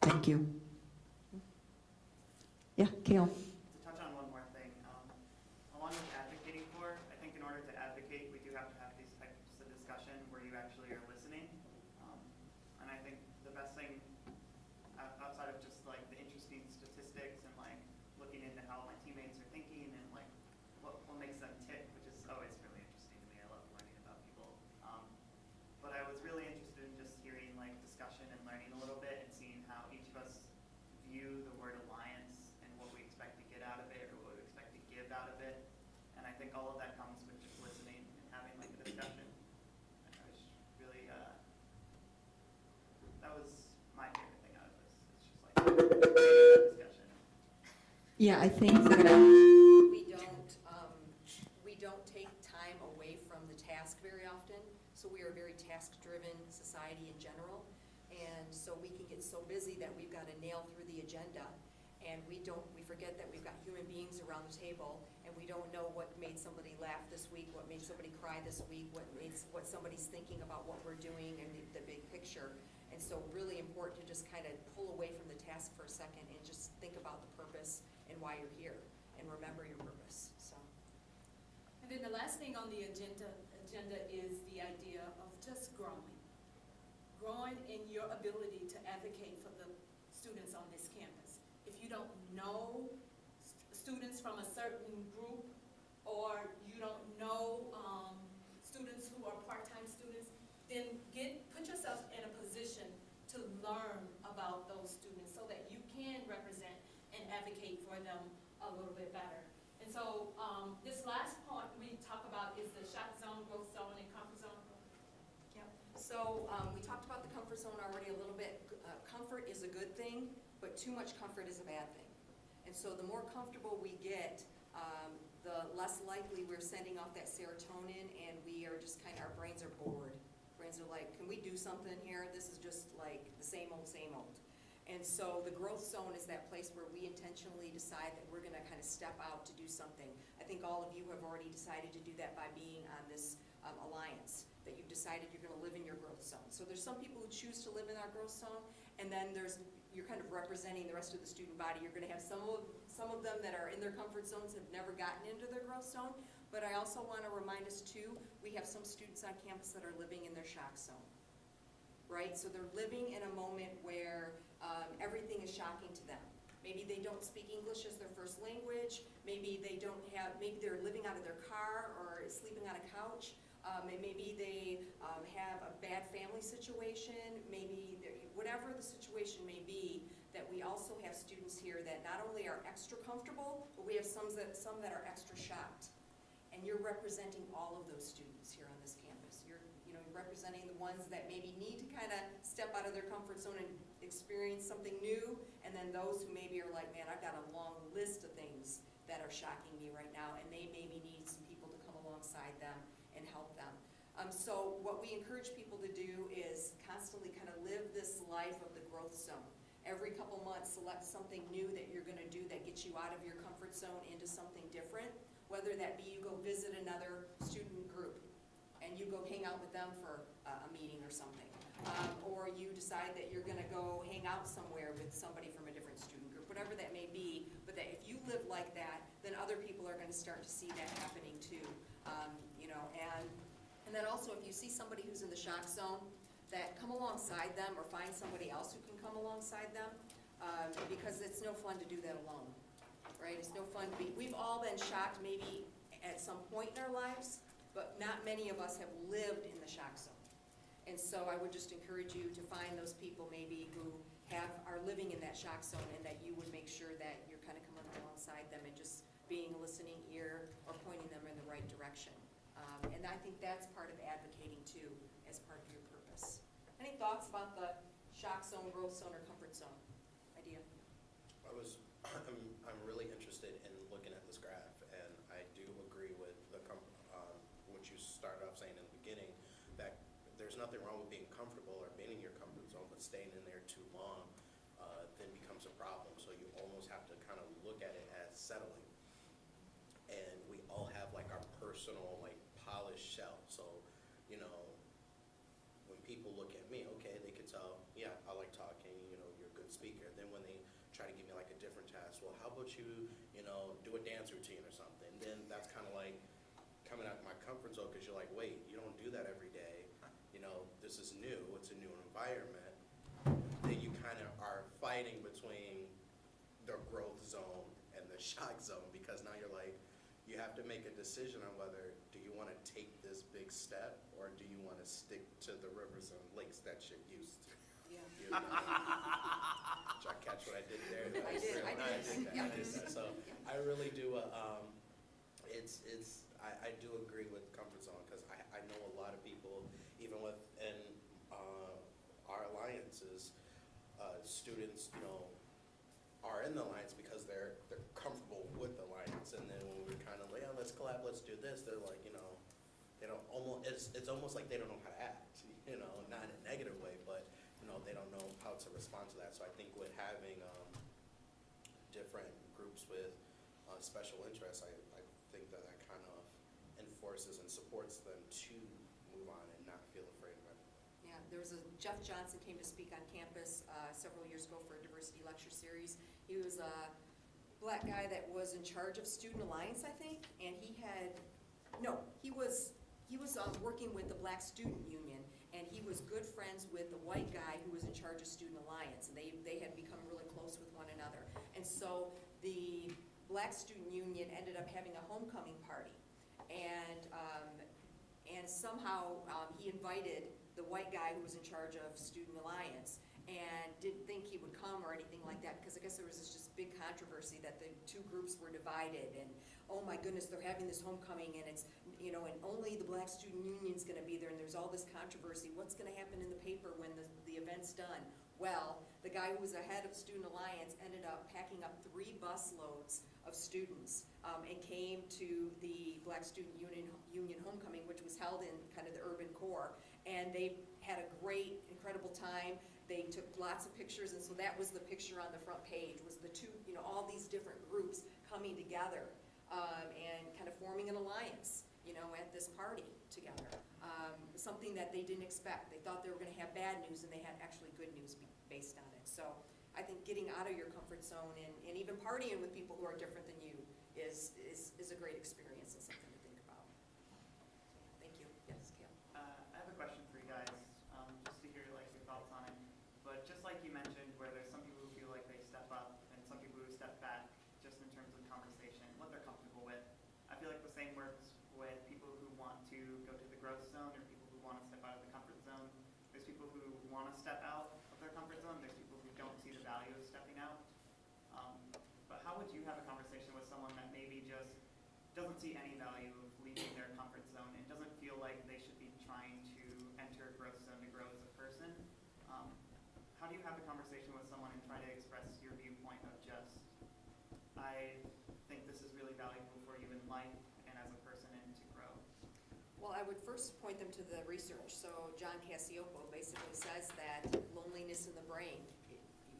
Thank you. Yeah, Kale. To touch on one more thing, along with advocating for, I think in order to advocate, we do have to have these types of discussion where you actually are listening. And I think the best thing outside of just like the interesting statistics and like looking into how my teammates are thinking and like what makes them tick, which is always really interesting to me. I love learning about people. But I was really interested in just hearing like discussion and learning a little bit and seeing how each of us view the word alliance and what we expect to get out of it or what we expect to give out of it. And I think all of that comes with just listening and having like a discussion. And I was really, that was my favorite thing out of this. It's just like discussion. Yeah, I think that. We don't take time away from the task very often, so we are a very task-driven society in general. And so we can get so busy that we've got to nail through the agenda. And we forget that we've got human beings around the table, and we don't know what made somebody laugh this week, what made somebody cry this week, what somebody's thinking about what we're doing and the big picture. And so really important to just kind of pull away from the task for a second and just think about the purpose and why you're here and remember your purpose, so. And then the last thing on the agenda is the idea of just growing. Growing in your ability to advocate for the students on this campus. If you don't know students from a certain group, or you don't know students who are part-time students, then put yourself in a position to learn about those students so that you can represent and advocate for them a little bit better. And so this last point we talk about is the shock zone, growth zone, and comfort zone. Yep. So we talked about the comfort zone already a little bit. Comfort is a good thing, but too much comfort is a bad thing. And so the more comfortable we get, the less likely we're sending off that serotonin, and we are just kind of, our brains are bored. Brains are like, can we do something here? This is just like the same old, same old. And so the growth zone is that place where we intentionally decide that we're gonna kind of step out to do something. I think all of you have already decided to do that by being on this alliance, that you've decided you're gonna live in your growth zone. So there's some people who choose to live in our growth zone, and then you're kind of representing the rest of the student body. You're gonna have some of them that are in their comfort zones, have never gotten into their growth zone, but I also wanna remind us too, we have some students on campus that are living in their shock zone, right? So they're living in a moment where everything is shocking to them. Maybe they don't speak English as their first language, maybe maybe they're living out of their car or sleeping on a couch, maybe they have a bad family situation, maybe whatever the situation may be, that we also have students here that not only are extra comfortable, but we have some that are extra shocked. And you're representing all of those students here on this campus. You're representing the ones that maybe need to kind of step out of their comfort zone and experience something new, and then those who maybe are like, man, I've got a long list of things that are shocking me right now, and they maybe need some people to come alongside them and help them. So what we encourage people to do is constantly kind of live this life of the growth zone. Every couple months, select something new that you're gonna do that gets you out of your comfort zone into something different, whether that be you go visit another student group and you go hang out with them for a meeting or something. Or you decide that you're gonna go hang out somewhere with somebody from a different student group, whatever that may be, but that if you live like that, then other people are gonna start to see that happening too. And then also if you see somebody who's in the shock zone, that come alongside them or find somebody else who can come alongside them, because it's no fun to do that alone, right? It's no fun to be, we've all been shocked maybe at some point in our lives, but not many of us have lived in the shock zone. And so I would just encourage you to find those people maybe who are living in that shock zone, and that you would make sure that you're kind of coming alongside them and just being a listening ear or pointing them in the right direction. And I think that's part of advocating too, as part of your purpose. Any thoughts about the shock zone, growth zone, or comfort zone idea? I'm really interested in looking at this graph, and I do agree with what you started off saying in the beginning, that there's nothing wrong with being comfortable or being in your comfort zone, but staying in there too long then becomes a problem. So you almost have to kind of look at it as settling. And we all have like our personal polished shell. So, when people look at me, okay, they could tell, yeah, I like talking, you're a good speaker. Then when they try to give me like a different task, well, how about you do a dance routine or something? Then that's kind of like coming out of my comfort zone, because you're like, wait, you don't do that every day. This is new, it's a new environment. Then you kind of are fighting between the growth zone and the shock zone, because now you're like, you have to make a decision on whether do you want to take this big step, or do you want to stick to the rivers and lakes that you're used to. Yeah. Did I catch what I did there? I did. that. So I really do. I do agree with comfort zone, because I know a lot of people, even within our alliances, students, are in the alliance because they're comfortable with the alliance, and then when we're kind of like, yeah, let's collab, let's do this, they're like, they don't it's almost like they don't know how to act, not in a negative way, but they don't know how to respond to that. So I think with having different groups with special interests, I think that kind of enforces and supports them to move on and not feel afraid of it. Yeah, there was Jeff Johnson came to speak on campus several years ago for a diversity lecture series. He was a black guy that was in charge of Student Alliance, I think, and he was working with the Black Student Union, and he was good friends with the white guy who was in charge of Student Alliance, and they had become really close with one another. And so the Black Student Union ended up having a homecoming party, and somehow he invited the white guy who was in charge of Student Alliance, and didn't think he would come or anything like that, because I guess there was this just big controversy that the two groups were divided, and oh my goodness, they're having this homecoming, and it's, you know, and only the Black Student Union's gonna be there, and there's all this controversy. What's gonna happen in the paper when the event's done? Well, the guy who was the head of Student Alliance ended up packing up 3 busloads of students and came to the Black Student Union homecoming, which was held in kind of the urban core, and they had a great, incredible time. They took lots of pictures, and so that was the picture on the front page, was the two, you know, all these different groups coming together and kind of forming an alliance, you know, at this party together. Something that they didn't expect. They thought they were going to have bad news, and they had actually good news based on it. So I think getting out of your comfort zone and even partying with people who are different than you is a great experience and something to think about. Thank you. Yes, Kale. I have a question for you guys, just to hear like your thoughts on it. But just like you mentioned, where there's some people who feel like they step up and some people who step back, just in terms of conversation, what they're comfortable with. I feel like the same works with people who want to go to the growth zone or people who want to step out of the comfort zone. There's people who want to step out of their comfort zone. There's people who don't see the value of stepping out. But how would you have a conversation with someone that maybe just doesn't see any value of leaving their comfort zone and doesn't feel like they should be trying to enter a growth zone to grow as a person? How do you have a conversation with someone and try to express your viewpoint of just, I think this is really valuable for you in life and as a person and to grow? Well, I would first point them to the research. So John Cacioppo basically says that loneliness in the brain,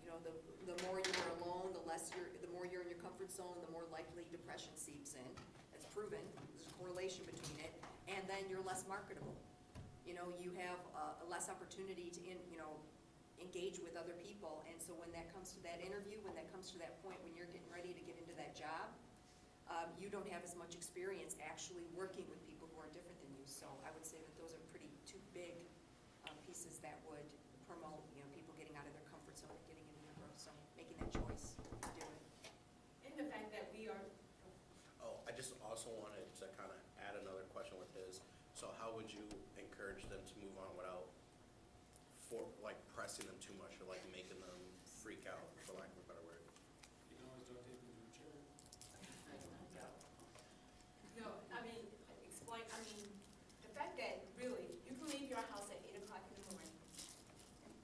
you know, the more you're alone, the more you're in your comfort zone, the more likely depression seeps in. It's proven. There's a correlation between it. And then you're less marketable. You know, you have a less opportunity to, engage with other people. And so when that comes to that interview, when that comes to that point when you're getting ready to get into that job, you don't have as much experience actually working with people who are different than you. So I would say that those are two big pieces that would promote, people getting out of their comfort zone and getting into their growth zone, making that choice to do it. And the fact that we are, Oh, I just also wanted to kind of add another question with his. So how would you encourage them to move on without pressing them too much or making them freak out, for lack of a better word? You can always duct tape them to a chair. no, the fact that really, you can leave your house at 8 o'clock in the morning,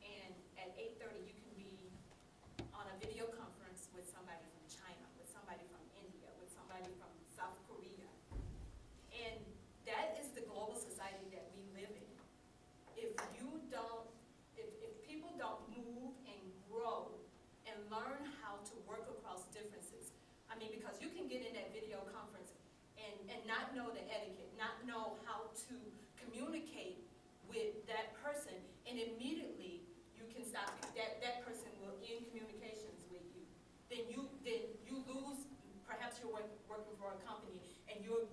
and at 8:30 you can be on a video conference with somebody from China, with somebody from India, with somebody from South Korea. And that is the global society that we live in. If people don't move and grow and learn how to work across differences, because you can get in that video conference and not know the etiquette, not know how to communicate with that person, and immediately you can stop, that person will end communications with you. Then you lose, perhaps you're working for a company and you're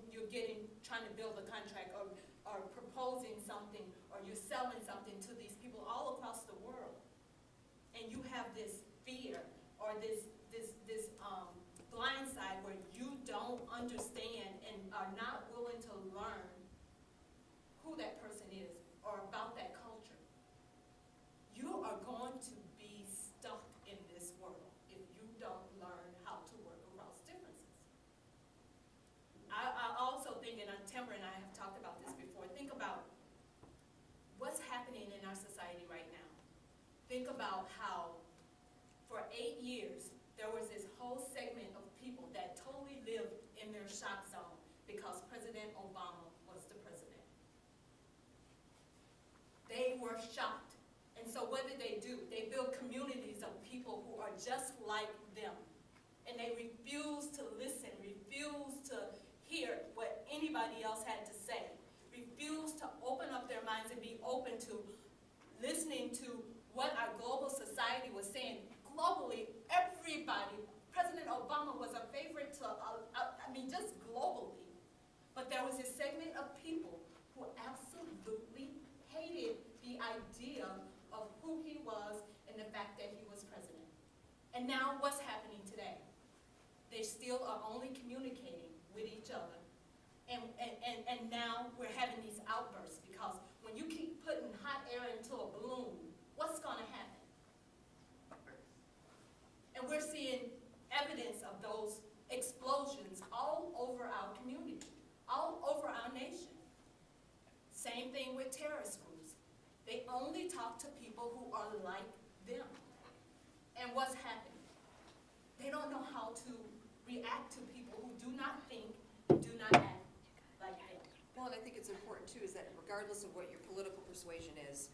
trying to build a contract or proposing something, or you're selling something to these people all across the world. And you have this fear or this blind side where you don't understand and are not willing to learn who that person is or about that culture. You are going to be stuck in this world if you don't learn how to work across differences. I also think, and Tamara and I have talked about this before, think about what's happening in our society right now. Think about how for 8 years, there was this whole segment of people that totally lived in their shock zone because President Obama was the president. They were shocked. And so what did they do? They built communities of people who are just like them. And they refused to listen, refused to hear what anybody else had to say, refused to open up their minds and be open to listening to what our global society was saying. Globally, everybody, President Obama was a favorite to, just globally. But there was a segment of people who absolutely hated the idea of who he was and the fact that he was president. And now what's happening today? They still are only communicating with each other. And now we're having these outbursts because when you keep putting hot air into a balloon, what's gonna happen? And we're seeing evidence of those explosions all over our community, all over our nation. Same thing with terrorist groups. They only talk to people who are like them. And what's happening? They don't know how to react to people who do not think, do not act like them. Well, and I think it's important too, is that regardless of what your political persuasion is,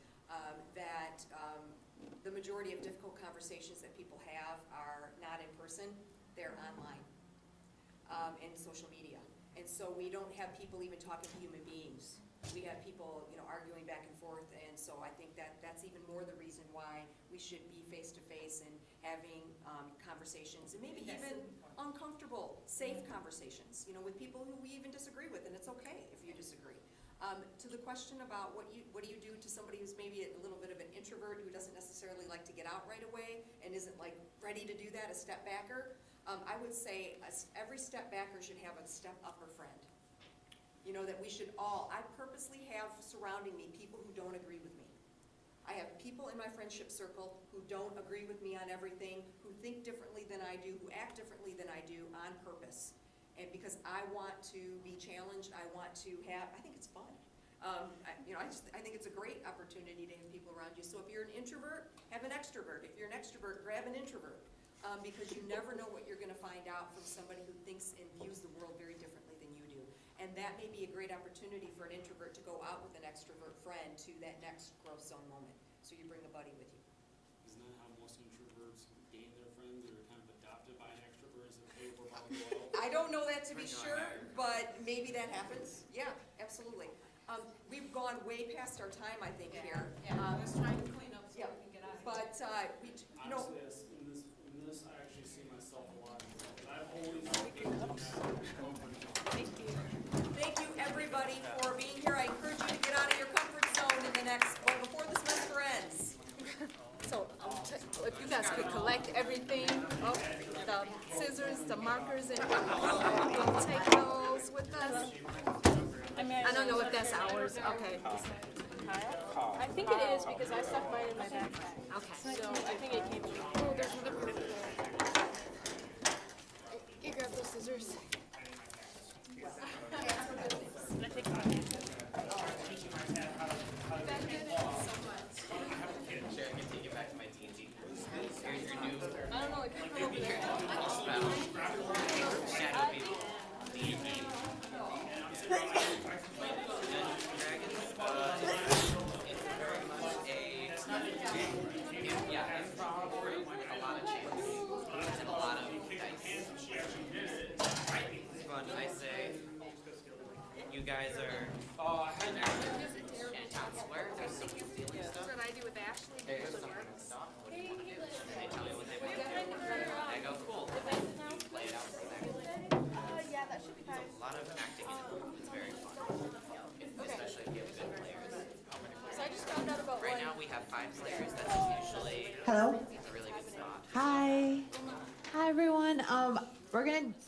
the majority of difficult conversations that people have are not in person, they're online, and social media. And so we don't have people even talking to human beings. We have people, arguing back and forth, and so I think that's even more the reason why we should be face-to-face and having conversations, and maybe even uncomfortable, safe conversations, with people who we even disagree with, and it's okay if you disagree. To the question about what do you do to somebody who's maybe a little bit of an introvert, who doesn't necessarily like to get out right away and isn't like ready to do that, a step backer, I would say every step backer should have a step upper friend. That we should all, I purposely have surrounding me people who don't agree with me. I have people in my friendship circle who don't agree with me on everything, who think differently than I do, who act differently than I do on purpose. And because I want to be challenged, I want to have, I think it's fun. I think it's a great opportunity to have people around you. So if you're an introvert, have an extrovert. If you're an extrovert, grab an introvert. Because you never know what you're gonna find out from somebody who thinks and views the world very differently than you do. And that may be a great opportunity for an introvert to go out with an extrovert friend to that next growth zone moment. So you bring a buddy with you. Isn't that how most introverts gain their friends? They're kind of adopted by an extrovert and say, hey, we're about to go out. I don't know that to be sure, but maybe that happens. Yeah, absolutely. We've gone way past our time, I think, here. Let's try to clean up so we can get out of here. But, Honestly, in this, I actually see myself a lot. I've always been open. Thank you, everybody, for being here. I encourage you to get out of your comfort zone before the semester ends. So if you guys could collect everything, the scissors, the markers, and we'll take those with us. I don't know if that's ours. Okay. I think it is because I stuck mine in my backpack. Okay. So I think it came with me. Oh, there's another one. You grab those scissors. I don't know, it could come over there. You guys are there's some stealing stuff. That's what I do with Ashley. There's some stuff. They tell me what they want. I go, cool. Play it out from there. Yeah, that should be fine. A lot of acting in it. It's very fun. Especially if you have good players. So I just found out about Right now we have 5 players. That's usually Hello? a really good spot. Hi. Hi, everyone. We're going to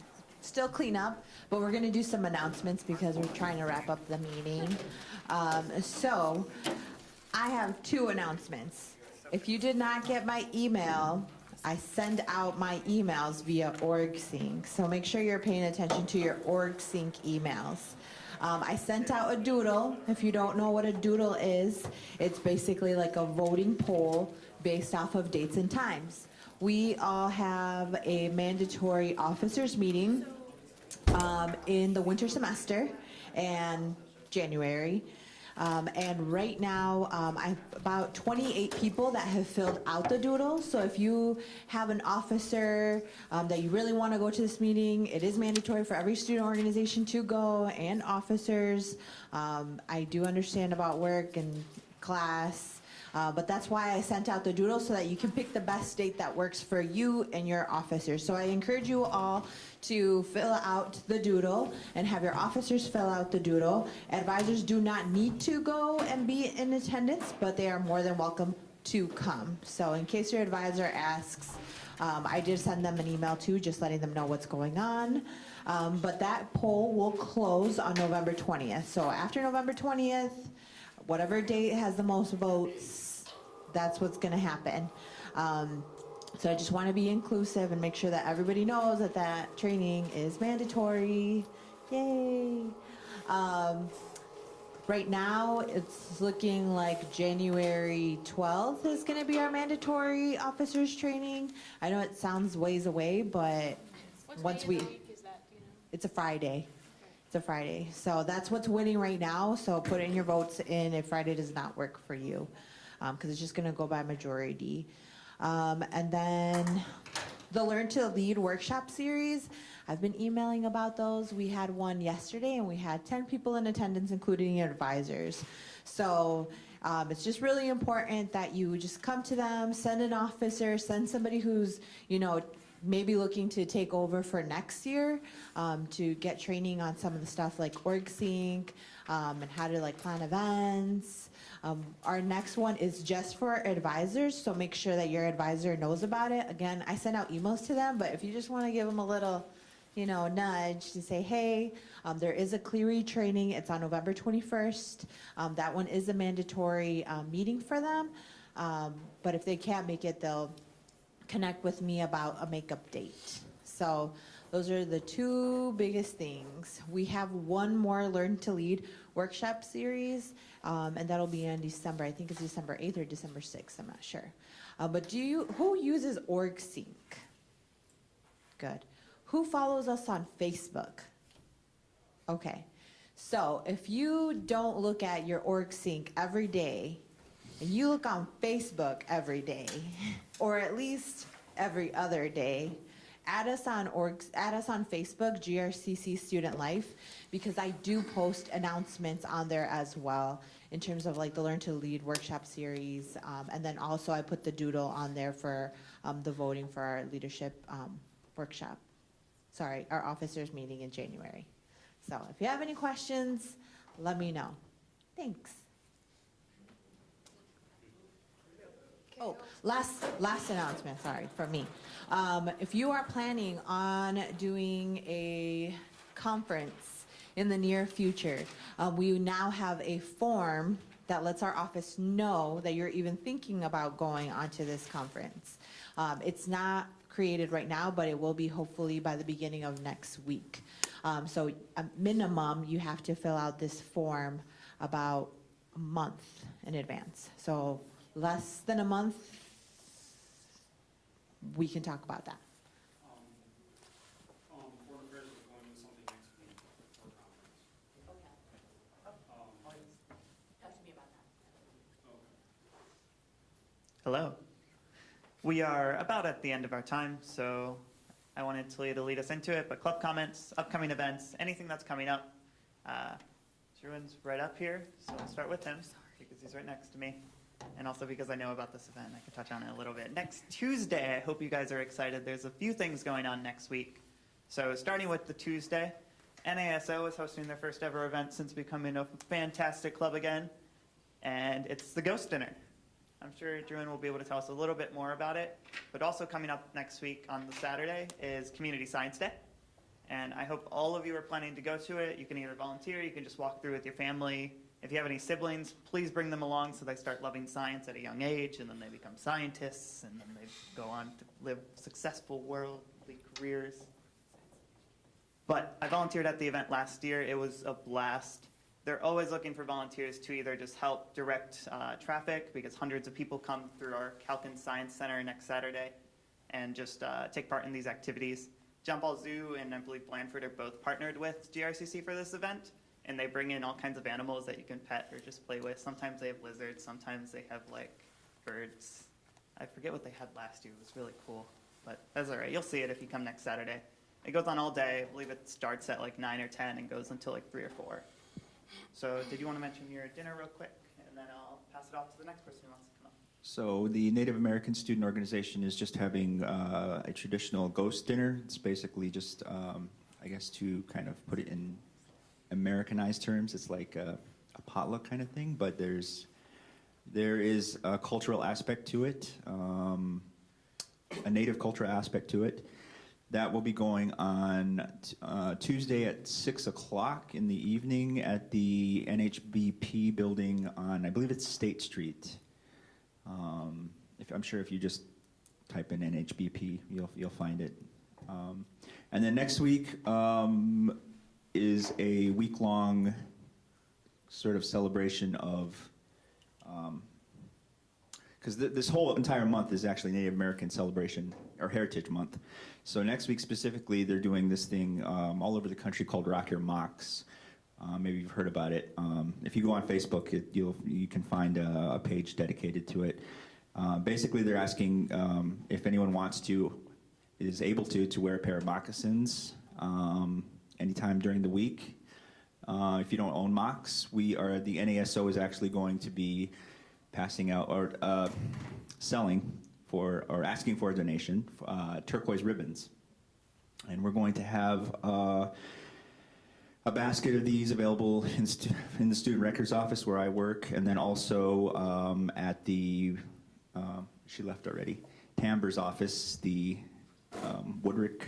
still clean up, but we're going to do some announcements because we're trying to wrap up the meeting. So I have 2 announcements. If you did not get my email, I send out my emails via OrgSync. So make sure you're paying attention to your OrgSync emails. I sent out a doodle. If you don't know what a doodle is, it's basically like a voting poll based off of dates and times. We all have a mandatory officers meeting in the winter semester and January. And right now, I have about 28 people that have filled out the doodle. So if you have an officer that you really want to go to this meeting, it is mandatory for every student organization to go and officers. I do understand about work and class. But that's why I sent out the doodle so that you can pick the best date that works for you and your officers. So I encourage you all to fill out the doodle and have your officers fill out the doodle. Advisors do not need to go and be in attendance, but they are more than welcome to come. So in case your advisor asks, I did send them an email too, just letting them know what's going on. But that poll will close on November 20th. So after November 20th, whatever date has the most votes, that's what's going to happen. So I just want to be inclusive and make sure that everybody knows that that training is mandatory. Yay! Right now, it's looking like January 12th is going to be our mandatory officers training. I know it sounds ways away, but once we, it's a Friday. It's a Friday. So that's what's winning right now. So put in your votes in if Friday does not work for you, because it's just going to go by majority. And then the Learn to Lead workshop series, I've been emailing about those. We had one yesterday and we had 10 people in attendance, including advisors. So it's just really important that you just come to them, send an officer, send somebody who's, you know, maybe looking to take over for next year to get training on some of the stuff like OrgSync and how to like plan events. Our next one is just for advisors, so make sure that your advisor knows about it. Again, I send out emails to them, but if you just want to give them a little, you know, nudge to say, hey, there is a Clery training. It's on November 21st. That one is a mandatory meeting for them. But if they can't make it, they'll connect with me about a makeup date. So those are the two biggest things. We have one more Learn to Lead workshop series, and that'll be in December. I think it's December 8th or December 6th. I'm not sure. But who uses OrgSync? Good. Who follows us on Facebook? Okay. So if you don't look at your OrgSync every day, and you look on Facebook every day, or at least every other day, add us on Facebook, GRCC Student Life, because I do post announcements on there as well in terms of like the Learn to Lead workshop series, and then also I put the doodle on there for the voting for our leadership workshop. Sorry, our officers meeting in January. So if you have any questions, let me know. Thanks. Oh, last announcement, sorry, from me. If you are planning on doing a conference in the near future, we now have a form that lets our office know that you're even thinking about going onto this conference. It's not created right now, but it will be hopefully by the beginning of next week. So a minimum, you have to fill out this form about a month in advance. So less than a month, we can talk about that. Board Affairs is going to something next week for a conference. Talk to me about that. Hello. We are about at the end of our time, so I wanted Talia to lead us into it, but club comments, upcoming events, anything that's coming up. Druin's right up here, so I'll start with him because he's right next to me. And also because I know about this event, I can touch on it a little bit. Next Tuesday, I hope you guys are excited. There's a few things going on next week. So starting with the Tuesday, NASO is hosting their first ever event since becoming a fantastic club again. And it's the Ghost Dinner. I'm sure Druin will be able to tell us a little bit more about it. But also coming up next week on the Saturday is Community Science Day. And I hope all of you are planning to go to it. You can either volunteer, you can just walk through with your family. If you have any siblings, please bring them along so they start loving science at a young age, and then they become scientists, and then they go on to live successful worldly careers. But I volunteered at the event last year. It was a blast. They're always looking for volunteers to either just help direct traffic, because hundreds of people come through our Calkin Science Center next Saturday, and just take part in these activities. John Paul Zoo and I believe Blandford are both partnered with GRCC for this event. And they bring in all kinds of animals that you can pet or just play with. Sometimes they have lizards, sometimes they have like birds. I forget what they had last year. It was really cool, but that's all right. You'll see it if you come next Saturday. It goes on all day. I believe it starts at like 9 or 10 and goes until like 3 or 4. So did you want to mention your dinner real quick? and then I'll pass it off to the next person who wants to come up. So the Native American Student Organization is just having a traditional ghost dinner. It's basically just, I guess, to kind of put it in Americanized terms, it's like a potluck kind of thing, but there is a cultural aspect to it, a native cultural aspect to it. That will be going on Tuesday at 6 o'clock in the evening at the NHBP building on, I believe it's State Street. I'm sure if you just type in NHBP, you'll find it. And then next week is a week-long sort of celebration of, because this whole entire month is actually Native American celebration or Heritage Month. So next week specifically, they're doing this thing all over the country called Rock Your Mocks. Maybe you've heard about it. If you go on Facebook, you can find a page dedicated to it. Basically, they're asking if anyone is able to wear a pair of moccasins anytime during the week. If you don't own mocks, the NASO is actually going to be passing out or selling for or asking for a donation turquoise ribbons, and we're going to have a basket of these available in the student records office where I work, and then also at the she left already, Tamber's office, the Woodrick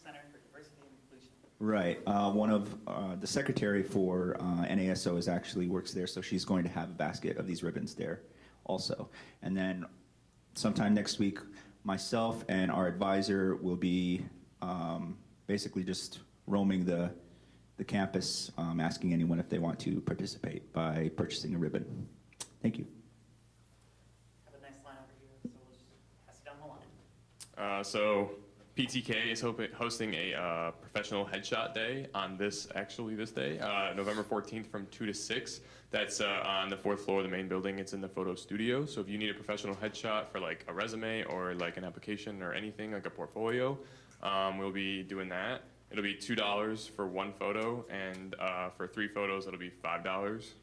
Center for Diversity and Inclusion. Right. One of the secretary for NASO actually works there, so she's going to have a basket of these ribbons there also. And then sometime next week, myself and our advisor will be basically just roaming the campus, asking anyone if they want to participate by purchasing a ribbon. Thank you. Have a nice line over here, so we'll just pass it down the line. So PTK is hosting a professional headshot day on this day, November 14th from 2 to 6. That's on the 4th floor of the main building. It's in the photo studio. So if you need a professional headshot for like a resume or like an application or anything like a portfolio, we'll be doing that. It'll be $2 for one photo, and for 3 photos, it'll be $5.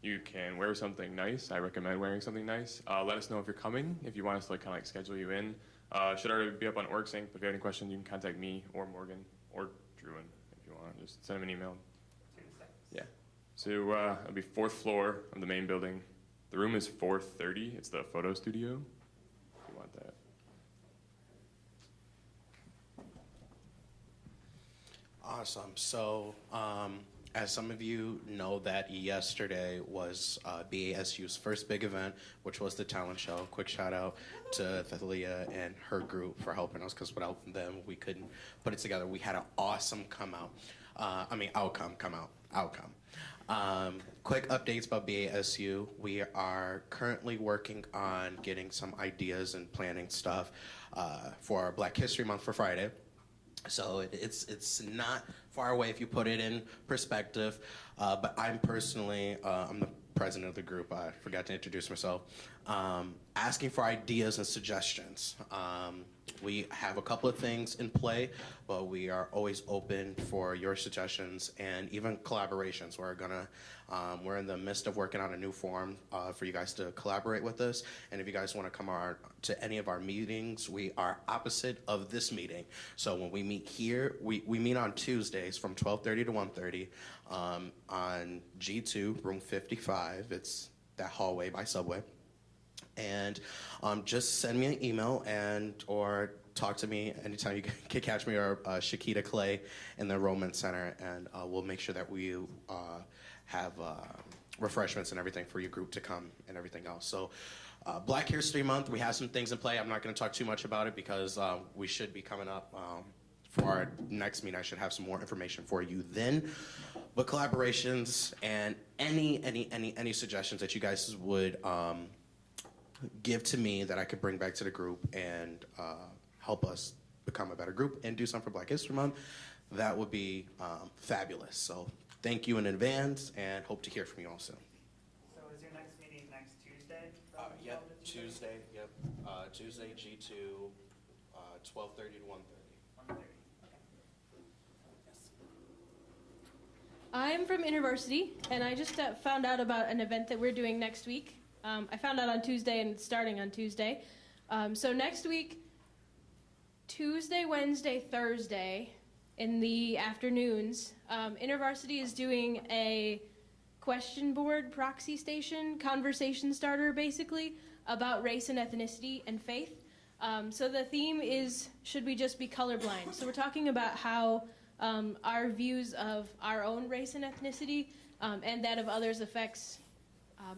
You can wear something nice. I recommend wearing something nice. Let us know if you're coming, if you want us to kind of like schedule you in. Should already be up on OrgSync, but if you have any questions, you can contact me or Morgan or Druin if you want. Just send them an email. Yeah. So it'll be 4th floor of the main building. The room is 430. It's the photo studio. If you want that. Awesome. So, as some of you know, that yesterday was BASU's first big event, which was the talent show. Quick shout out to Thalia and her group for helping us, because without them, we couldn't put it together. We had an awesome outcome. Quick updates about BASU. We are currently working on getting some ideas and planning stuff for our Black History Month for Friday. So it's not far away if you put it in perspective, but I'm personally, I'm the president of the group, I forgot to introduce myself, asking for ideas and suggestions. We have a couple of things in play, but we are always open for your suggestions and even collaborations. We're in the midst of working on a new form for you guys to collaborate with us. And if you guys want to come to any of our meetings, we are opposite of this meeting. So when we meet here, we meet on Tuesdays from 12:30 to 1:30 on G2, room 55. It's that hallway by Subway. And just send me an email or talk to me anytime. You can catch me or Shakita Clay in the Enrollment Center, and we'll make sure that we have refreshments and everything for your group to come and everything else. So Black History Month, we have some things in play. I'm not going to talk too much about it because we should be coming up for our next meeting. I should have some more information for you then. But collaborations and any suggestions that you guys would give to me that I could bring back to the group and help us become a better group and do something for Black History Month, that would be fabulous. So thank you in advance and hope to hear from you all soon. So is your next meeting next Tuesday? Yep, Tuesday, yep. Tuesday, G2, 12:30 to 1:30. 1:30. Okay. I'm from InterVarsity, and I just found out about an event that we're doing next week. I found out on Tuesday, and it's starting on Tuesday. So next week, Tuesday, Wednesday, Thursday, in the afternoons, InterVarsity is doing a question board proxy station, conversation starter, basically, about race and ethnicity and faith. So the theme is, should we just be colorblind? So we're talking about how our views of our own race and ethnicity and that of others affects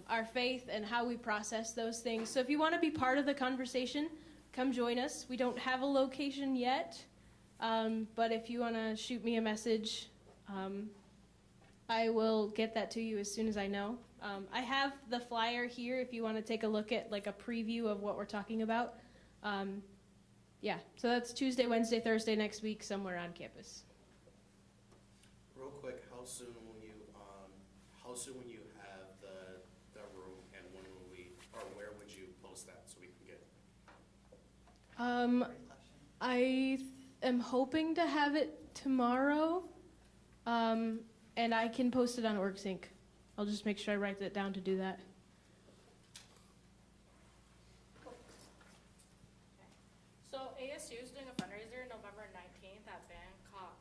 our faith and how we process those things. So if you want to be part of the conversation, come join us. We don't have a location yet, but if you want to shoot me a message, I will get that to you as soon as I know. I have the flyer here if you want to take a look at like a preview of what we're talking about. Yeah, so that's Tuesday, Wednesday, Thursday next week somewhere on campus. Real quick, how soon will you have the room, and when will we, or where would you post that so we can get? I am hoping to have it tomorrow, and I can post it on OrgSync. I'll just make sure I write that down to do that. So ASU is doing a fundraiser November 19th at Bangkok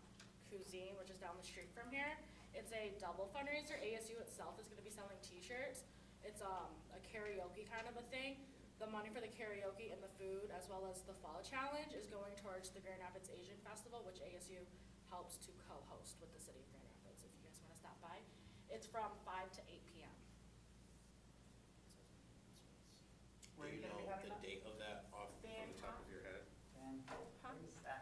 Cuisine, which is down the street from here. It's a double fundraiser. ASU itself is going to be selling T-shirts. It's a karaoke kind of a thing. The money for the karaoke and the food, as well as the fall challenge, is going towards the Grand Rapids Asian Festival, which ASU helps to co-host with the city of Grand Rapids. If you guys want to stop by, it's from 5 to 8 p.m. Do you know the date of that off from the top of your head?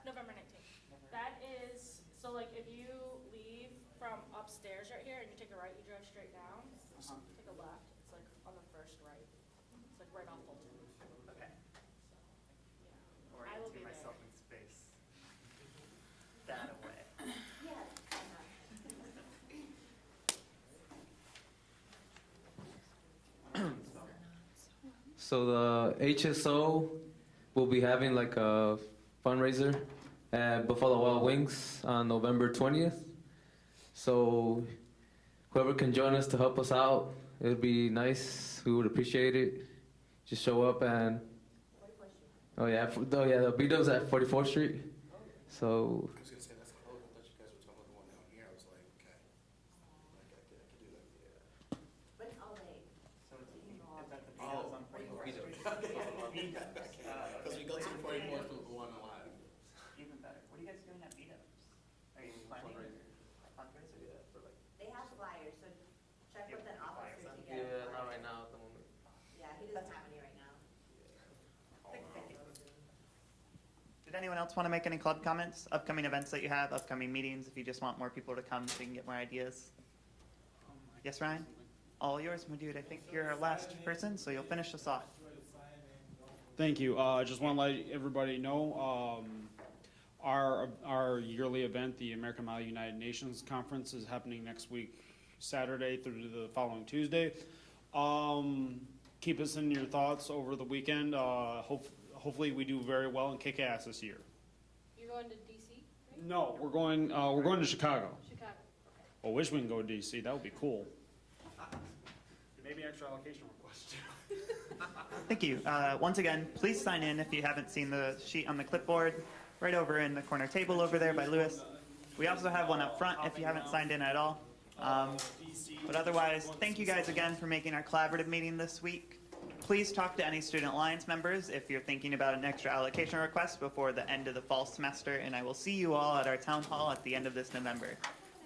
November 19th. That is, so like if you leave from upstairs right here and you take a right, you drive straight down, take a left, it's like on the first right. It's like right off Fulton. Okay. Yeah. Or I will into be there. myself in space. That away. So the HSO will be having like a fundraiser at Buffalo Wild Wings on November 20th. So whoever can join us to help us out, it would be nice. We would appreciate it. Just show up and the B-Dubs at 44th Street. So I was gonna say, that's, I thought you guys were talking about the one down here. I was like, okay. I could do that, yeah. But it's all day. So it's is that the Oh, on 44th Vito. Street? Because we go to the 44th from the one alive. Even better. What are you guys doing at B-Dubs? Are you planning? Fundraiser? Yeah, for like. They have flyers, so check Yeah, with an flyers officer on- to get. not right now at the moment. Yeah, he doesn't have any right now. Did anyone else want to make any club comments? Upcoming events that you have, upcoming meetings, if you just want more people to come so you can get more ideas? Yes, Ryan? All yours, my dude. I think you're our last person, so you'll finish us off. Thank you. Just want to let everybody know, our yearly event, the American Mile United Nations Conference, is happening next week, Saturday through to the following Tuesday. Keep us in your thoughts over the weekend. Hopefully we do very well and kick ass this year. You're going to DC, right? No, we're going to Chicago. Chicago. I wish we can go to DC. That would be cool. Maybe extra allocation request. Thank you. Once again, please sign in if you haven't seen the sheet on the clipboard, right over in the corner table over there by Lewis. We also have one up front if you haven't signed in at all. But otherwise, thank you guys again for making our collaborative meeting this week. Please talk to any Student Alliance members if you're thinking about an extra allocation request before the end of the fall semester, and I will see you all at our town hall at the end of this November.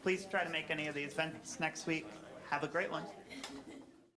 Please try to make any of these events next week. Have a great one.